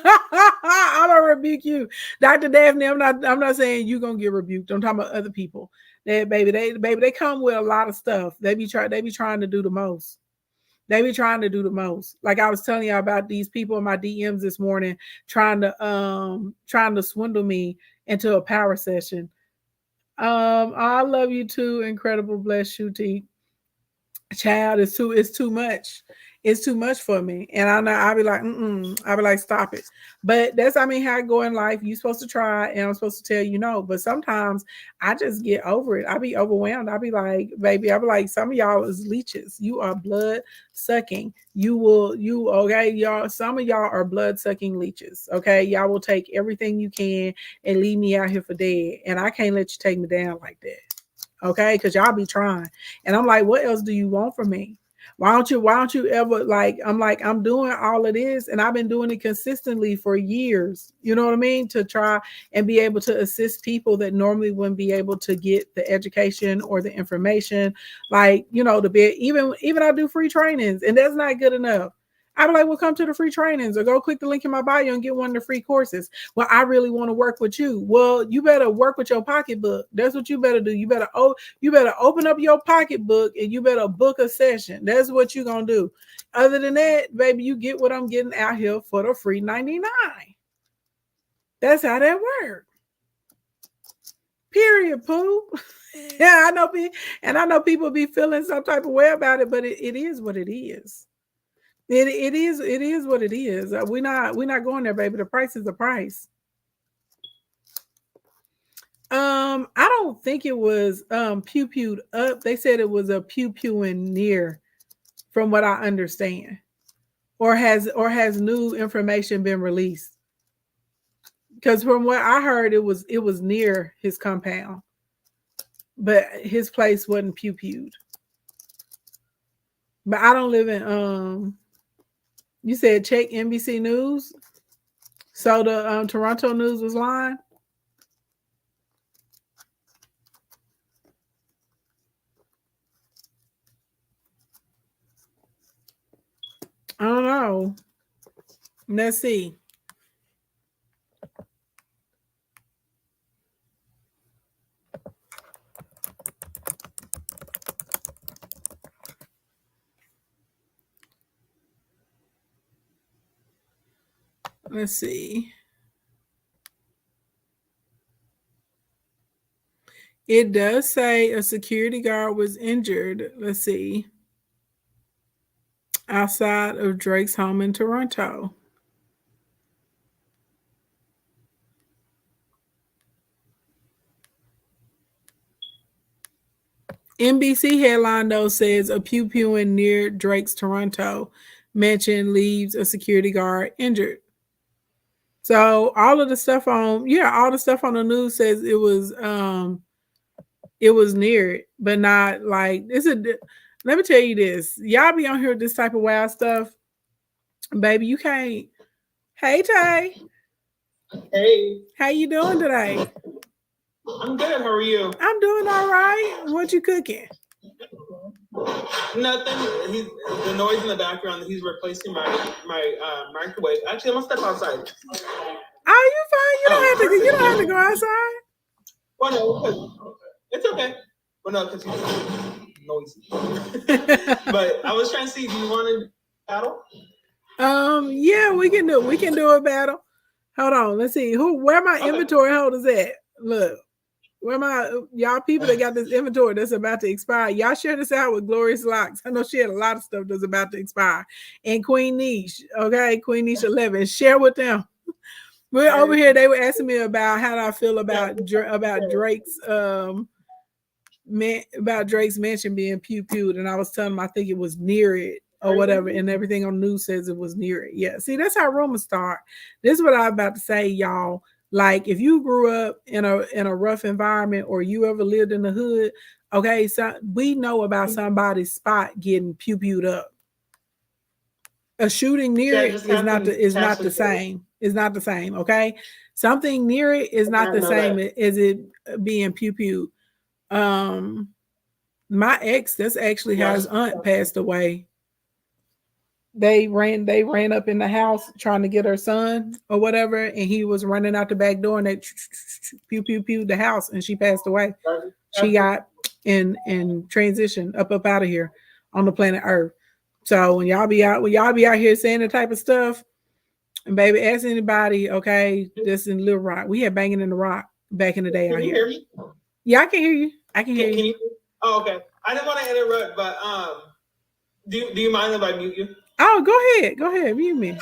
A: I'm gonna rebuke you, Dr. Daphne. I'm not saying you gonna get rebuked. I'm talking about other people. They come with a lot of stuff. They be trying to do the most. They be trying to do the most. Like I was telling you about these people in my DMs this morning trying to swindle me into a power session. I love you too. Incredible. Bless you, T. Child, it's too much. It's too much for me. And I know I'll be like, I'll be like, stop it. But that's, how I go in life. You're supposed to try, and I'm supposed to tell you no. But sometimes I just get over it. I be overwhelmed. I be like, baby, I be like, some of y'all is leeches. You are blood sucking. Okay, y'all, some of y'all are blood sucking leeches. Okay. Y'all will take everything you can and leave me out here for dead. And I can't let you take me down like that. Okay, because y'all be trying. And I'm like, what else do you want from me? Why don't you ever I'm doing all of this and I've been doing it consistently for years. You know what I mean? To try and be able to assist people that normally wouldn't be able to get the education or the information. Like, to be even I do free trainings, and that's not good enough. I'd be like, well, come to the free trainings or go click the link in my bio and get one of the free courses. Well, I really want to work with you. Well, you better work with your pocketbook. That's what you better do. You better open up your pocketbook and you better book a session. That's what you're going to do. Other than that, baby, you get what I'm getting out here for the free 99. That's how that works. Period, Pooh. Yeah, I know people be feeling some type of way about it, but it is what it is. It is what it is. We're not going there, baby. The price is the price. I don't think it was pew-pewed up. They said it was a pew-pewing near, from what I understand. Or has new information been released? Because from what I heard, it was near his compound. But his place wasn't pew-pewed. But I don't live in you said check NBC News. So the Toronto News was lying. I don't know. Let's see. Let's see. It does say a security guard was injured. Let's see. Outside of Drake's home in Toronto. NBC headline though says a pew pewing near Drake's Toronto mansion leaves a security guard injured. So all the stuff on the news says it was near it, but not like it's a. Let me tell you this, y'all be on here with this type of wild stuff, baby. You can't. Hey Tay.
C: Hey.
A: How you doing today?
C: I'm good. How are you?
A: I'm doing all right. What you cooking?
C: Nothing. The noise in the background. He's replacing my microwave. Actually, I'm gonna step outside.
A: Oh, you fine? You don't have to go outside.
C: Well, no, it's okay. Well, no, because he's noisy. But I was trying to see. Do you want to battle?
A: Yeah, we can do a battle. Hold on. Let's see. Where my inventory holders at? Look. Where my y'all people that got this inventory that's about to expire? Y'all share this out with Glorious Locks. I know she had a lot of stuff that's about to expire. And Queen Niche, okay, Queen Niche 11. Share with them. We're over here. They were asking me about how I feel about Drake's about Drake's mansion being pew-pewed, and I was telling them I think it was near it or whatever, and everything on the news says it was near it. Yeah, see, that's how rumors start. This is what I'm about to say, y'all. Like if you grew up in a rough environment or you ever lived in the hood, okay, so we know about somebody's spot getting pew-pewed up. A shooting near it is not the same. It's not the same, okay? Something near it is not the same as it being pew-pewed. My ex, that's actually how his aunt passed away. They ran up in the house trying to get her son or whatever, and he was running out the back door, and they pew pew pew the house, and she passed away. She got in transition up out of here on the planet Earth. So when y'all be out here saying the type of stuff, and baby, ask anybody, okay, this in Little Rock. We had Banging in the Rock back in the day out here.
C: Hear me?
A: Yeah, I can hear you. I can hear you.
C: Oh, okay. I didn't want to interrupt, but do you mind if I mute you?
A: Oh, go ahead. Mute me.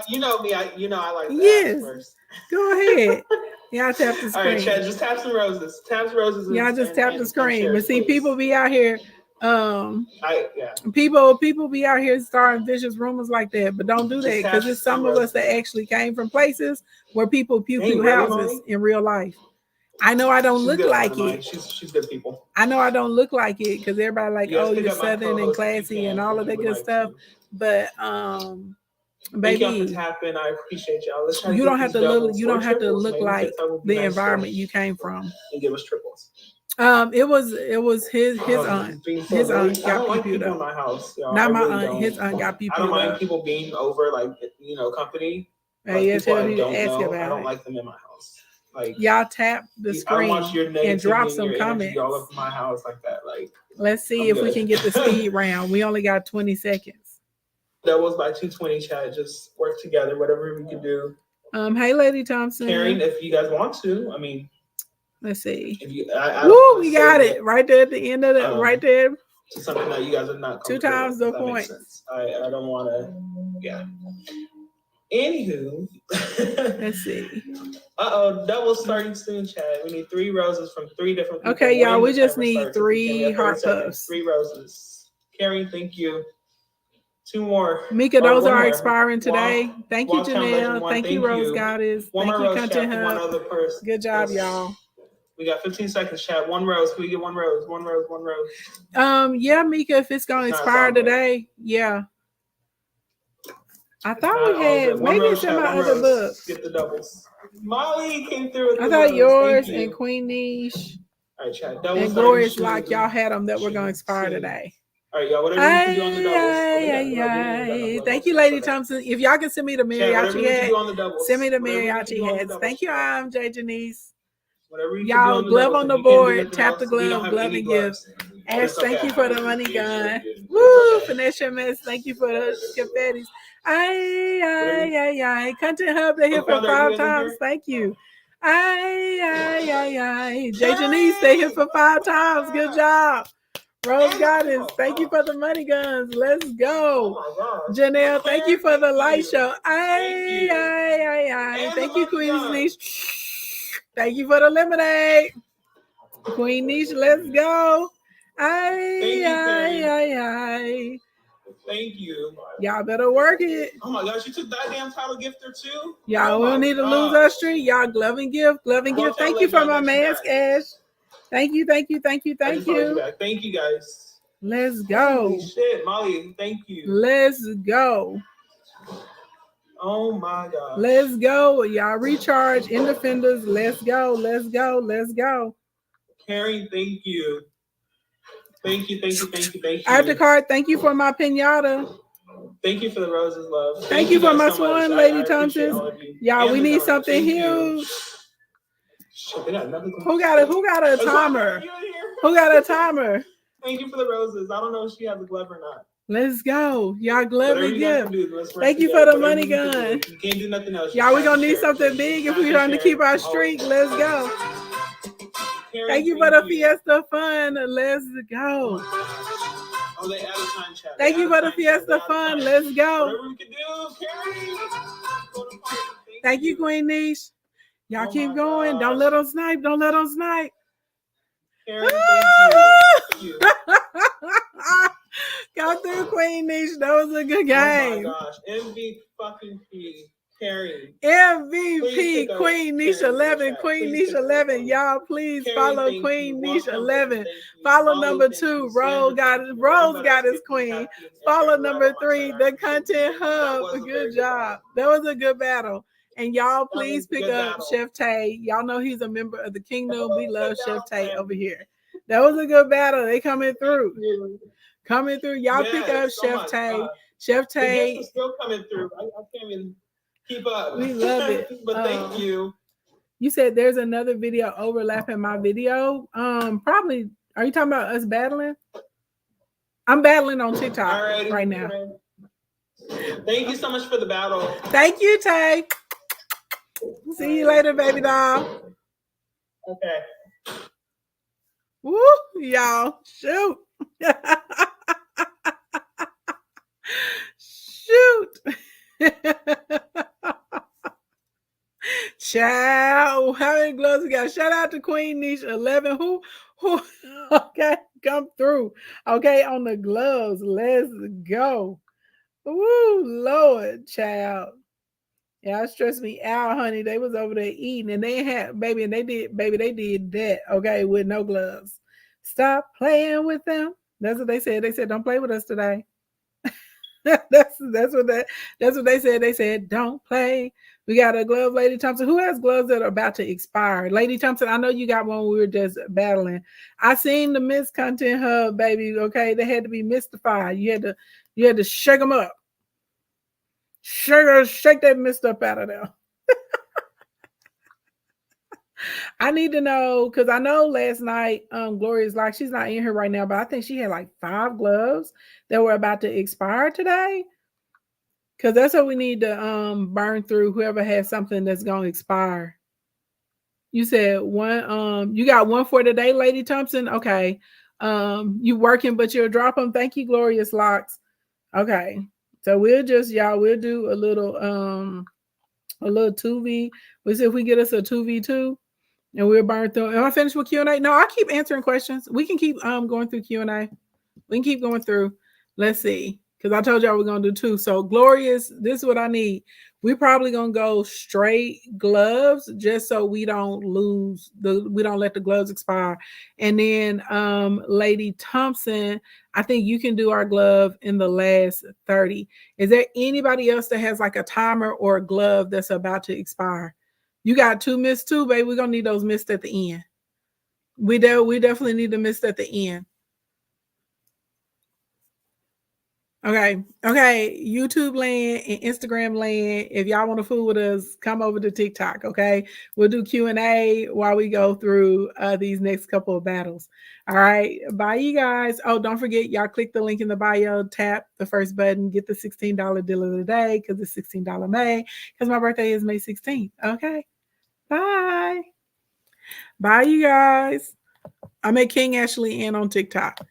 C: You know me. I like that.
A: Yes.
C: First.
A: Go ahead. Y'all tap the screen.
C: All right, Chad, just tap some roses. Tap roses.
A: Y'all just tap the screen. But see, people be out here. People be out here starting vicious rumors like that, but don't do that because it's some of us that actually came from places where people pew houses in real life. I know I don't look like it.
C: She's good people.
A: I know I don't look like it because everybody like, oh, you're southern and classy and all of that good stuff. But baby,
C: thank you for tapping. I appreciate y'all.
A: You don't have to look like the environment you came from.
C: And give us triples.
A: It was his aunt. His aunt got people
C: in my house.
A: Not my aunt. His aunt got people.
C: I don't mind people being over, like company.
A: Hey,
C: people I don't know. I don't like them in my house. Like
A: y'all tap the screen and drop some comments.
C: All up in my house like that. Like
A: let's see if we can get the speed round. We only got 20 seconds.
C: That was by 220 chat. Just work together, whatever we can do.
A: Hey, Lady Thompson.
C: Karen, if you guys want to, I mean.
A: Let's see.
C: If you,
A: we got it right there at the end of it. Right there.
C: To something that you guys are not.
A: 2 times the point.
C: I don't want to. Yeah. Anywho,
A: let's see.
C: Double starting soon, Chad. We need 3 roses from 3 different people.
A: Okay, y'all. We just need 3 heart puffs.
C: 3 roses. Carrie, thank you. 2 more.
A: Mika, those are expiring today. Thank you, Janelle. Thank you, Rose Goddess. Thank you, Content Hub. Good job, y'all.
C: We got 15 seconds, Chad. 1 rose. Can we get 1 rose? 1 rose. 1 rose.
A: Yeah, Mika, if it's gonna expire today, yeah. I thought we had maybe it's in my other book.
C: Get the doubles. Molly came through with
A: I thought yours and Queen Niche
C: all right, Chad.
A: and Glorious Lock, y'all had them that were gonna expire today.
C: All right, y'all. Whatever you can do on the doubles.
A: Thank you, Lady Thompson. If y'all can send me the mariachi hat, send me the
C: Whatever
A: mariachi hats. Thank you, J. Janice.
C: Whatever you
A: Y'all,
C: can do
A: glove
C: on
A: the
C: doubles,
A: board. Tap the
C: we don't
A: glove,
C: have
A: glove
C: any
A: and give.
C: gloves.
A: Ash, thank you for the money gun.
C: It's
A: Woo,
C: okay.
A: finesse your mess. Thank you for the confettis. Content Hub, they here for 5 times. Thank you. J. Janice, they here for 5 times. Good job. Rose Goddess, thank you for the money guns. Let's go. Janelle, thank you for the light show. Thank you, Queen's Niche. Thank you for the lemonade. Queen Niche, let's go.
C: Thank you.
A: Y'all better work it.
C: Oh my gosh, you took that damn title gifter too?
A: Y'all will need to lose our street. Y'all glove and give. Thank you for my mask, Ash. Thank you.
C: Thank you, guys.
A: Let's go.
C: Holy shit, Molly, thank you.
A: Let's go.
C: Oh my gosh.
A: Let's go. Y'all recharge Indefenders. Let's go. Let's go. Let's go.
C: Carrie, thank you. Thank you.
A: Aftercard, thank you for my pinata.
C: Thank you for the roses, love.
A: Thank you for my swan, Lady Thompson. Y'all, we need something huge. Who got a timer? Who got a timer?
C: Thank you for the roses. I don't know if she has a glove or not.
A: Let's go. Y'all glove and gift. Thank you
C: for
A: the money gun.
C: You can't do nothing else.
A: Y'all, we're going to need something big if we're trying to keep our streak. Let's go. Thank you for the Fiesta Fun. Let's go.
C: Oh, they added time chat.
A: Thank you for the Fiesta Fun. Let's go.
C: Whatever we can do, Carrie.
A: Thank you, Queen Niche. Y'all keep going.
C: Gosh.
A: Don't let them snipe. Don't let them snipe.
C: Carrie, thank you.
A: Got through, Queen Niche. That was a good game.
C: Oh my gosh. MVP. Carrie.
A: MVP Queen Niche 11. Queen Niche 11. Y'all, please follow Queen Niche 11. Follow number 2. Rose got his queen. Follow number 3. The Content Hub. Good job. That was a good battle. And y'all, please pick up Chef Tay. Y'all know he's a member of the kingdom. We love Chef Tay over here. That was a good battle. They coming through. Y'all pick up Chef Tay. Chef Tay.
C: The still coming through. I can't even keep up.
A: We love it.
C: But thank you.
A: You said there's another video overlapping my video. Probably. Are you talking about us battling? I'm battling on TikTok right now.
C: Thank you so much for the battle.
A: Thank you, Tay. See you later, baby doll.
C: Okay.
A: Woo, y'all. Shoot. Shoot. Ciao. How many gloves we got? Shout out to Queen Niche 11. Who okay, come through. Okay, on the gloves. Let's go. Woo, Lord, child. Y'all stressed me out, honey. They was over there eating and they had they did that, okay, with no gloves. Stop playing with them. That's what they said. They said, don't play with us today. that's what they said. They said, don't play. We got a glove, Lady Thompson. Who has gloves that are about to expire? Lady Thompson, I know you got one we were just battling. I seen the Miss Content Hub, baby. Okay, they had to be mystified. You had to shake them up. Shake that mist up out of there. I need to know, because I know last night, Gloria's like, she's not in here right now, but I think she had like 5 gloves that were about to expire today. Because that's what we need to burn through, whoever has something that's going to expire. You said one, you got one for today, Lady Thompson? Okay. You working, but you'll drop them. Thank you, Glorious Locks. Okay. So we'll do a little 2v. We'll see if we get us a 2v2 and we'll burn through. Am I finished with Q&A? No, I keep answering questions. We can keep going through Q&A. We can keep going through. Let's see. Because I told y'all we're going to do 2. So Glorious, this is what I need. We're probably going to go straight gloves just so we don't let the gloves expire. And then Lady Thompson, I think you can do our glove in the last 30. Is there anybody else that has like a timer or a glove that's about to expire? You got 2 missed too, babe. We're going to need those missed at the end. We definitely need the missed at the end. Okay. YouTube land and Instagram land. If y'all want to fool with us, come over to TikTok. Okay. We'll do Q&A while we go through these next couple of battles. All right. Bye, you guys. Oh, don't forget, y'all click the link in the bio, tap the first button, get the $16 deal of the day because it's $16 May because my birthday is May 16th. Okay. Bye. Bye, you guys. I'm at King Ashley N on TikTok.